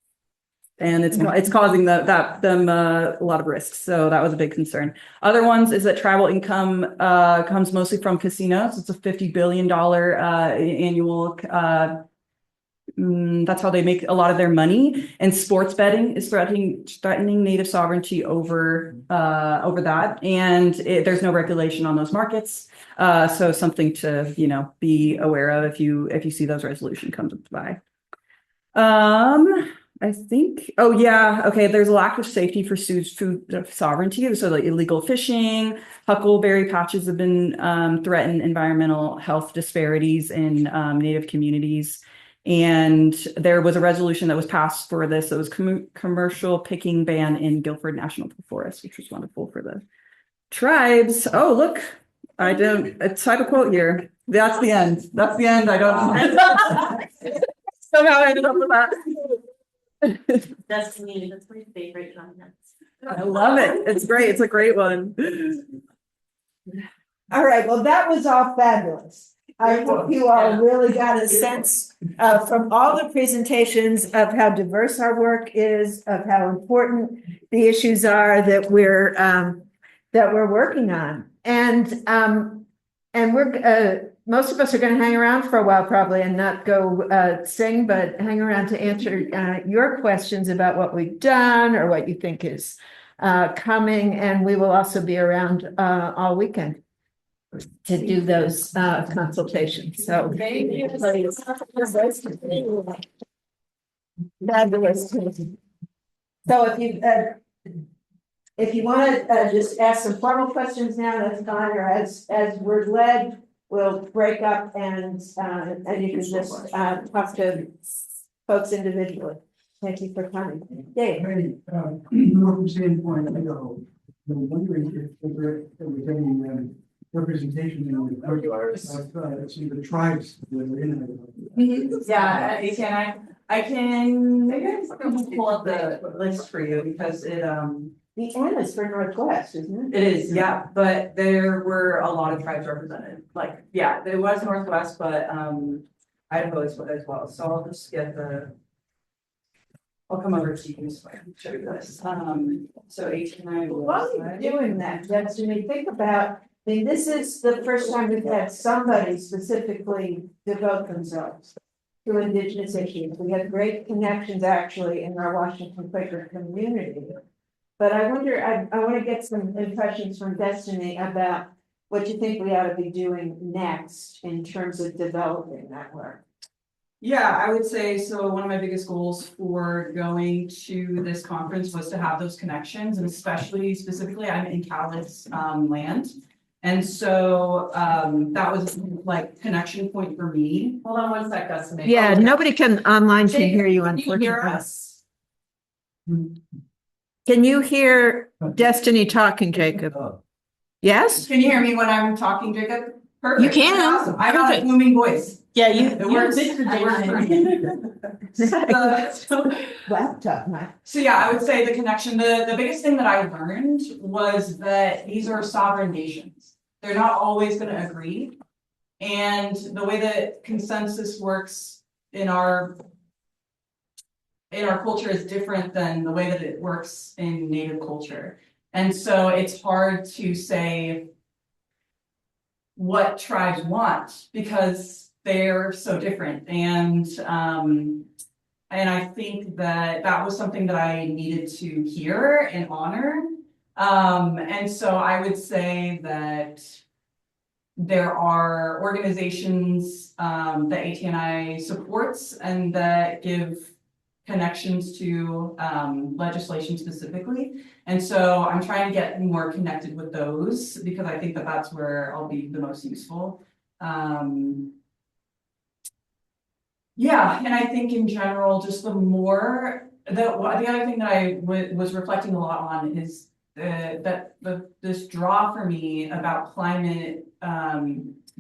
and it's causing them a lot of risks. So that was a big concern. Other ones is that tribal income comes mostly from casinos. It's a $50 billion annual. That's how they make a lot of their money, and sports betting is threatening Native sovereignty over that, and there's no regulation on those markets, so something to be aware of if you see those resolutions come by. I think, oh yeah, okay, there's a lack of safety for food sovereignty, so like illegal fishing, huckleberry patches have been threatened environmental health disparities in Native communities. And there was a resolution that was passed for this. It was commercial picking ban in Guilford National Forest, which was wonderful for the tribes. Oh, look, I have a quote here. That's the end. That's the end. I don't somehow I ended up with that. That's me. That's my favorite content. I love it. It's great. It's a great one. All right. Well, that was all fabulous. I hope you all really got a sense from all the presentations of how diverse our work is, of how important the issues are that we're working on, and we're most of us are going to hang around for a while probably and not go sing, but hang around to answer your questions about what we've done or what you think is coming, and we will also be around all weekend to do those consultations. So fabulous. So if you want to just ask some formal questions now, that's fine. Or as we're led, we'll break up and you can just talk to folks individually. Thank you for coming. Dave. From standpoint, I'm wondering if we're getting representation in the tribes that are in it. Yeah, I can pull up the list for you because it the N is for Northwest, isn't it? It is, yeah, but there were a lot of tribes represented. Like, yeah, there was Northwest, but Idaho as well. So I'll just get I'll come over to you so I can show you this. So 18 while you're doing that, Destiny, think about, I mean, this is the first time we've had somebody specifically devote themselves to Indigenous issues. We have great connections actually in our Washington Quaker community. But I wonder, I want to get some impressions from Destiny about what you think we ought to be doing next in terms of developing that work. Yeah, I would say so. One of my biggest goals for going to this conference was to have those connections, and specifically, I'm in Cowlitz land. And so that was like connection point for me. Hold on one sec, Destiny. Yeah, nobody online can hear you, Can you unfortunately. hear us? Can you hear Destiny talking, Jacob? Yes? Can you hear me when I'm talking, Jacob? Perfect. You can. Awesome. I got a booming voice. Yeah, It works. Laptop. So yeah, I would say the connection, the biggest thing that I learned was that these are sovereign nations. They're not always going to agree. And the way that consensus works in our culture is different than the way that it works in Native culture. And so it's hard to say what tribes want because they're so different. And I think that was something that I needed to hear and honor. And so I would say that there are organizations that ATNI supports and that give connections to legislation specifically. And so I'm trying to get more connected with those because I think that that's where I'll be the most useful. Yeah, and I think in general, just the other thing that I was reflecting a lot on is this draw for me about climate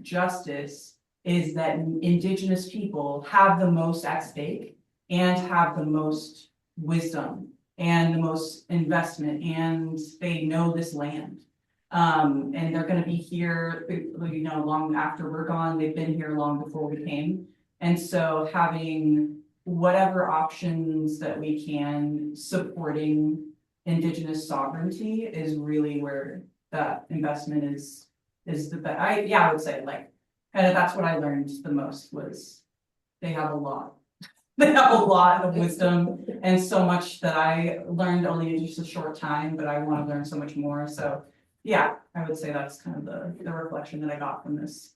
justice is that Indigenous people have the most at stake and have the most wisdom and the most investment, and they know this land. And they're going to be here, long after we're gone. They've been here long before we came. And so having whatever options that we can supporting Indigenous sovereignty is really where that investment is the best. I would say that's what I learned the most was they have a lot. They have a lot of wisdom and so much that I learned only in just a short time, but I want to learn so much more. So yeah, I would say that's kind of the reflection that I got from this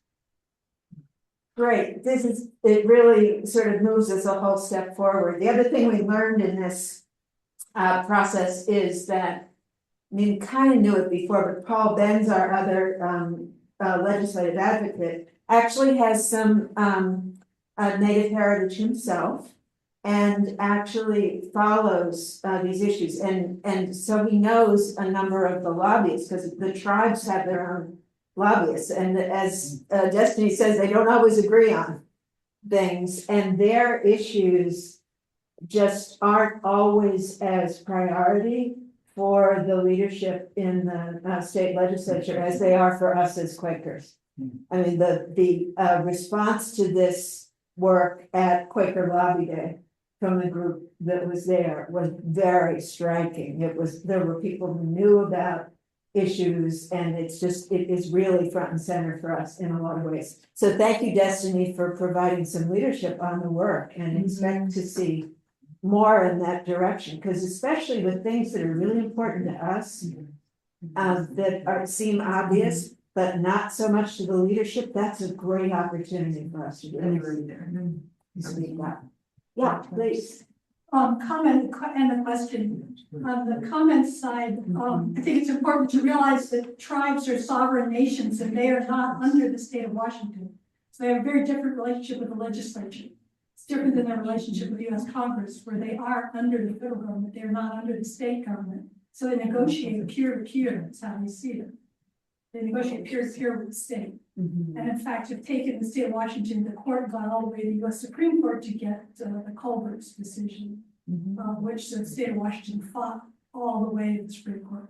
Great. It really sort of moves us a whole step forward. The other thing we learned in this process is that, I mean, kind of knew it before, but Paul Benz, our other legislative advocate, actually has some Native heritage himself and actually follows these issues. And so he knows a number of the lobbyists because the tribes have their own lobbyists. And as Destiny says, they don't always agree on things, and their issues just aren't always as priority for the leadership in the state legislature as they are for us as Quakers. I mean, the response to this work at Quaker Lobby Day from the group that was there was very striking. There were people who knew about issues, and it is really front and center for us in a lot of ways. So thank you, Destiny, for providing some leadership on the work, and expect to see more in that direction, because especially with things that are really important to us, seem obvious, but not so much to the leadership, that's a great opportunity for us to do. Yeah, please. Comment and a question. On the comment side, I think it's important to realize that tribes are sovereign nations and they are not under the state of Washington. So they have a very different relationship with the legislature. It's different than their relationship with the US Congress, where they are under the federal government. They're not under the state government. So they negotiate peer to peer. That's how you see them. They negotiate peer to peer with the state. And in fact, have taken the state of Washington, the court got all the way to the US Supreme Court to get the Culver's decision, which the state of Washington fought all the way to the Supreme Court.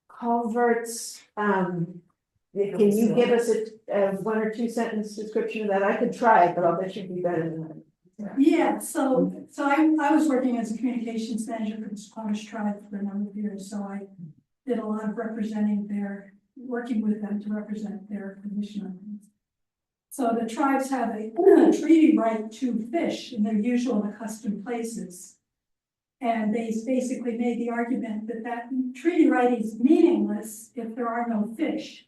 Culverts, can you give us a 1 or 2 sentence description of that? I could try, but I'll bet you'd be better than that. Yeah, so I was working as a communications manager for the Squamish tribe for a number of years, so I did a lot of representing working with them to represent their position on things. So the tribes have a treaty right to fish in their usual and accustomed places. And they basically made the argument that treaty right is meaningless if there are no fish.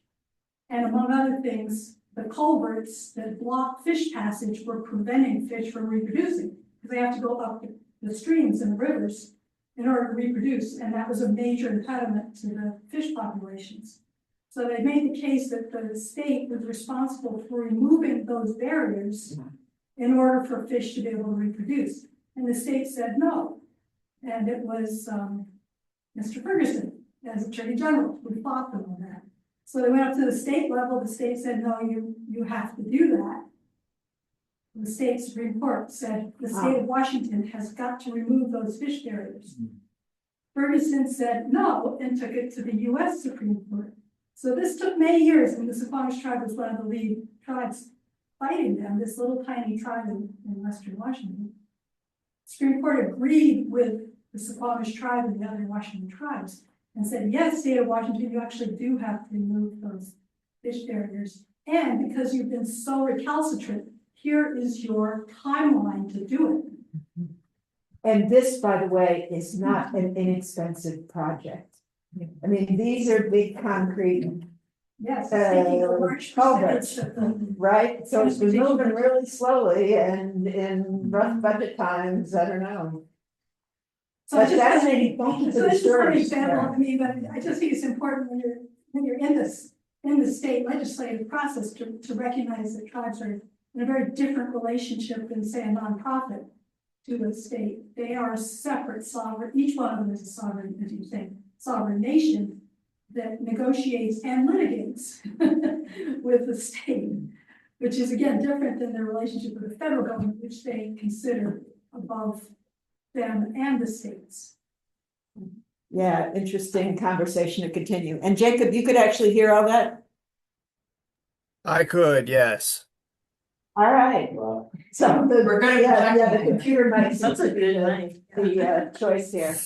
And among other things, the culverts that block fish passage were preventing fish from reproducing, because they have to go up the streams and the rivers in order to reproduce. And that was a major impediment to the fish populations. So they made the case that the state was responsible for removing those barriers in order for fish to be able to reproduce. And the state said no. And it was Mr. Ferguson, as Attorney General, who fought them on that. So they went up to the state level. The state said, no, you have to do that. The state Supreme Court said the state of Washington has got to remove those fish barriers. Ferguson said no and took it to the US Supreme Court. So this took many years, and the Squamish tribe was one of the lead tribes fighting them, this little tiny tribe in Western Washington. The Supreme Court agreed with the Squamish tribe and the other Washington tribes and said, yes, state of Washington, you actually do have to remove those fish barriers. And because you've been so recalcitrant, here is your timeline to do it. And this, by the way, is not an inexpensive project. I mean, these are big concrete culverts, right? So it's been moving really slowly, and in rough budget times, I don't know. So But just fascinating. Thank you for the this is an story. example to me, but I just think it's important when you're in the state legislative process to recognize that tribes are in a very different relationship than, say, a nonprofit to the state. They are a separate sovereign. Each one of them is a sovereign, as you say, sovereign nation that negotiates and litigates with the state, which is again different than their relationship with the federal government, which they consider above them and the states. Yeah, interesting conversation to continue. And Jacob, you could actually hear all that? I could, yes. All right. So We're gonna the computer might That's a good night. the choice here.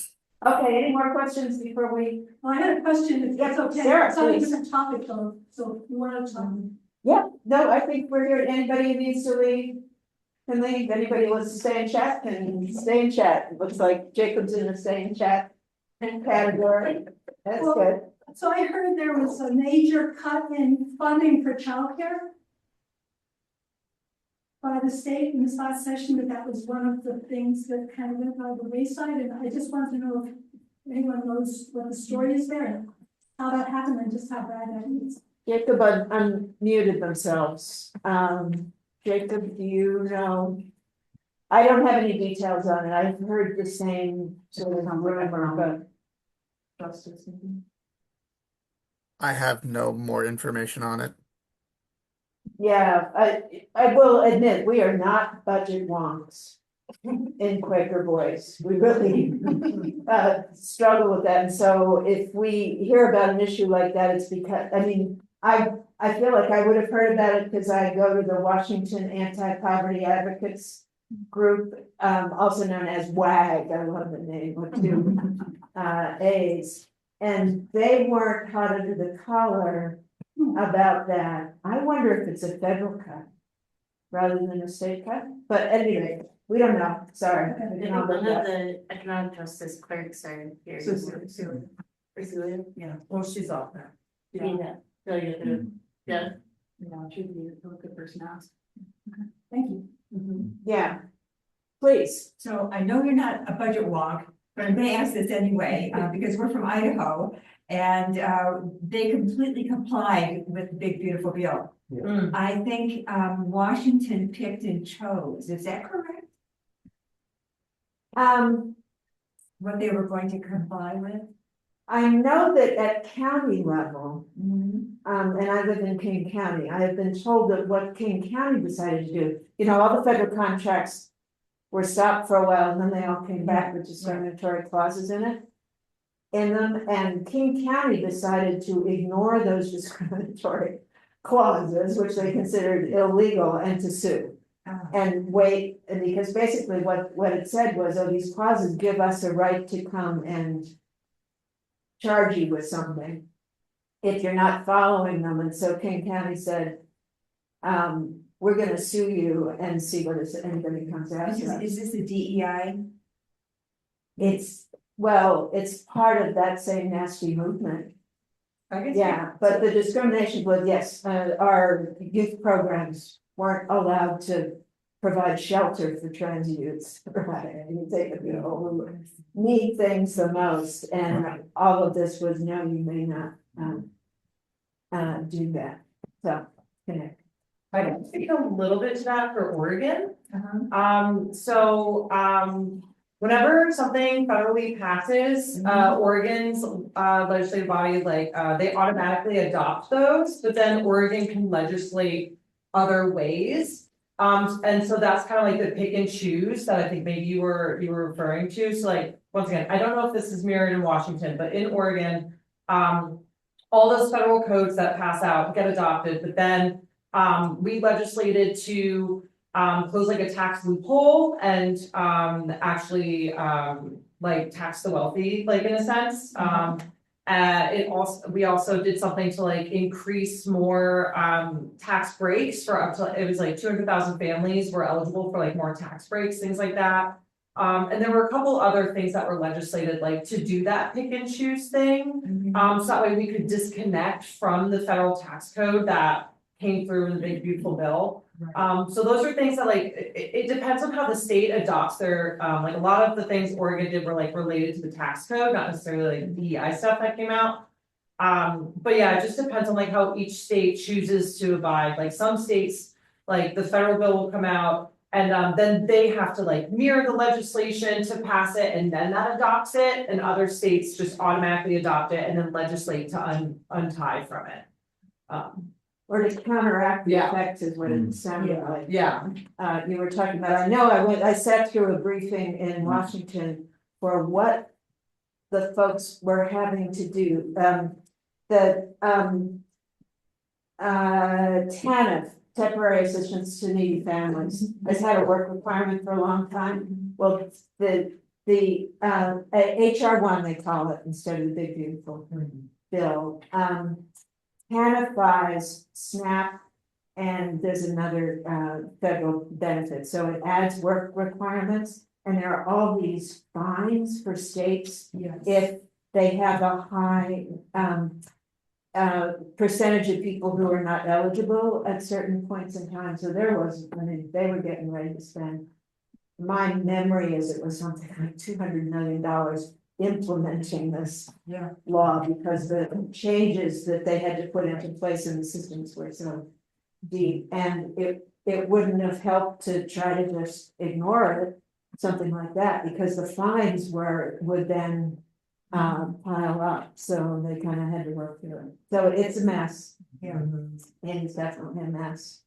Okay, any more questions before we? Well, I had a question, if that's okay. Sarah, It's on a please. different topic though, so if you want to talk. Yeah, no, I think we're here. Anybody who needs to leave can leave. Anybody who wants to stay and chat can stay and chat. It looks like Jacob's in the stay and chat category. That's Well, good. So I heard there was a major cut in funding for childcare. by the state in this last session, that was one of the things that kind of went by the wayside, and I just want to know if anyone knows what the story is there, and how that happened, and just how bad that is. Jacob unmuted themselves. Jacob, do you know? I don't have any details on it. I've heard the same sort of rumor, but. Justice. I have no more information on it. Yeah, I will admit, we are not budget wonks in Quaker Voice. We really struggle with that. And so if we hear about an issue like that, it's because, I mean, I feel like I would have heard about it because I go to the Washington Anti-Poverty Advocates group, also known as WAG. I love the name with two A's. And they weren't hot under the collar about that. I wonder if it's a federal cut rather than a state cut. But anyway, we don't know. Sorry. I think one of the economic justice clerks are here. Yeah. Well, she's off now. Yeah. So you're gonna, yeah. Yeah, should be a good person to ask. Thank you. Yeah. Please. So I know you're not a budget wonk, but I'm gonna ask this anyway, because we're from Idaho and they completely complied with the big beautiful bill. Yeah. I think Washington picked and chose, is that correct? What they were going to comply with? I know that at county level, and I live in King County, I have been told that what King County decided to do, you know, all the federal contracts were stopped for a while and then they all came back with discriminatory clauses in it. In them, and King County decided to ignore those discriminatory clauses, which they considered illegal, and to sue. And wait, and because basically what it said was, oh, these clauses give us a right to come and charge you with something if you're not following them. And so King County said, we're gonna sue you and see what anybody comes after us. Is this a DEI? It's part of that same nasty movement. I guess. Yeah, but the discrimination was, yes, our youth programs weren't allowed to provide shelter for trans youths. Right, and they could, you know, who need things the most, and all of this was, no, you may not do that. So, connect. I can speak a little bit to that for Oregon. Whenever something federally passes, Oregon's legislative body, they automatically adopt those, but then Oregon can legislate other ways. And so that's kind of like the pick and choose that I think maybe you were referring to. So like, once again, I don't know if this is mirrored in Washington, but in Oregon, all those federal codes that pass out get adopted, but then we legislated to close like a tax loophole and actually like tax the wealthy, like in a sense. We also did something to like increase more tax breaks for up to, it was like 200,000 families were eligible for like more tax breaks, things like that. And there were a couple other things that were legislated, like to do that pick and choose thing. So that way we could disconnect from the federal tax code that came through in the big beautiful bill. So those are things that like, it depends on how the state adopts their, like a lot of the things Oregon did were like related to the tax code, not necessarily like DEI stuff that came out. But yeah, it just depends on like how each state chooses to abide. Like some states, like the federal bill will come out and then they have to like mirror the legislation to pass it and then that adopts it. And other states just automatically adopt it and then legislate to untie from it. Or to counteract the effects is what it sounded like. You were talking about, I know I sat through a briefing in Washington for what the folks were having to do. TANF, Temporary Assistance to Needy Families, has had a work requirement for a long time. Well, the HR1, they call it, instead of the big beautiful bill. TANF buys SNAP, and there's another federal benefit. So it adds work requirements, and there are all these fines for states if they have a high percentage of people who are not eligible at certain points in time, so there was, I mean, they were getting ready to spend. My memory is it was something like $200 million implementing this law because the changes that they had to put into place in the systems were so deep, and it wouldn't have helped to try to just ignore it, something like that, because the fines would then pile up, so they kind of had to work through it. So it's a mess. Yeah. It's definitely a mess.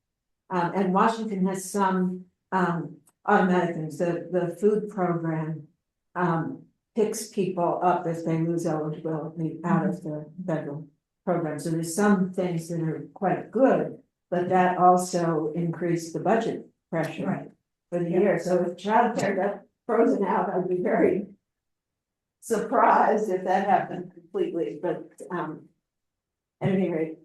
And Washington has some automatic things. The food program picks people up if they lose eligibility out of the federal program. So there's some things that are quite good, but that also increased the budget pressure for the year. So if childcare got frozen out, I'd be very surprised if that happened completely. But at any rate,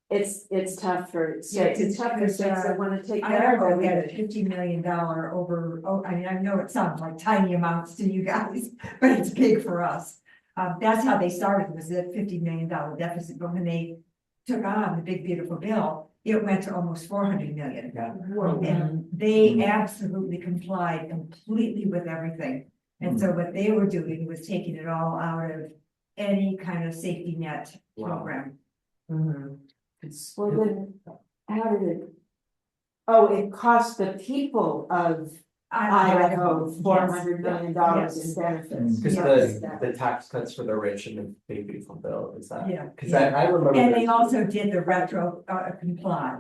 it's tough for states. It's tough for states that want to take care of Idaho had a everything. $50 million I mean, I know it sounds like tiny amounts to you guys, but it's big for us. That's how they started, was a $50 million deficit, but when they took on the big beautiful bill, it went to almost 400 million. And they absolutely complied completely with everything. And so what they were doing was taking it all out of any kind of safety net program. Well, then, how did it? Oh, it cost the people of Idaho $400 million in benefits. Because the tax cuts for the rich and the big beautiful bill is that? Because I remember. And they also did the retro comply.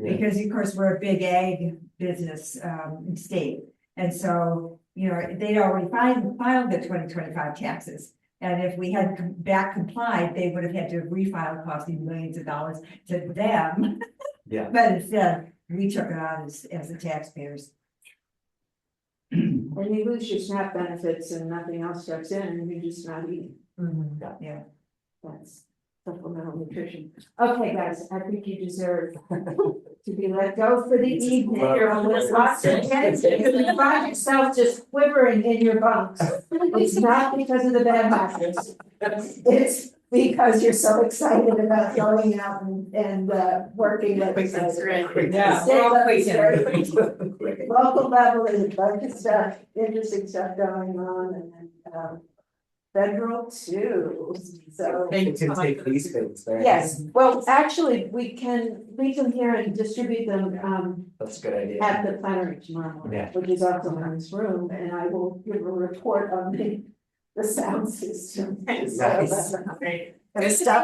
Because of course, we're a big ag business state. And so, you know, they'd already filed the 2025 taxes. And if we hadn't back complied, they would have had to refile, costing millions of dollars to them. But instead, we took it on as the taxpayers. And you lose your SNAP benefits and nothing else steps in, and you're just not eating. That's supplemental nutrition. Okay, guys, I think you deserve to be let go for the evening. There's lots of tension. You find yourself just quivering in your bunks. It's not because of the bad mattress. It's because you're so excited about going out and working with local level, there's a bunch of stuff, interesting stuff going on, and then federal too. So You can take these things there. yes, well, actually, we can leave them here and distribute them That's a good idea. at the plenary tomorrow morning, which is also in this room, and I will give a report on the sound system. Nice. So, stuff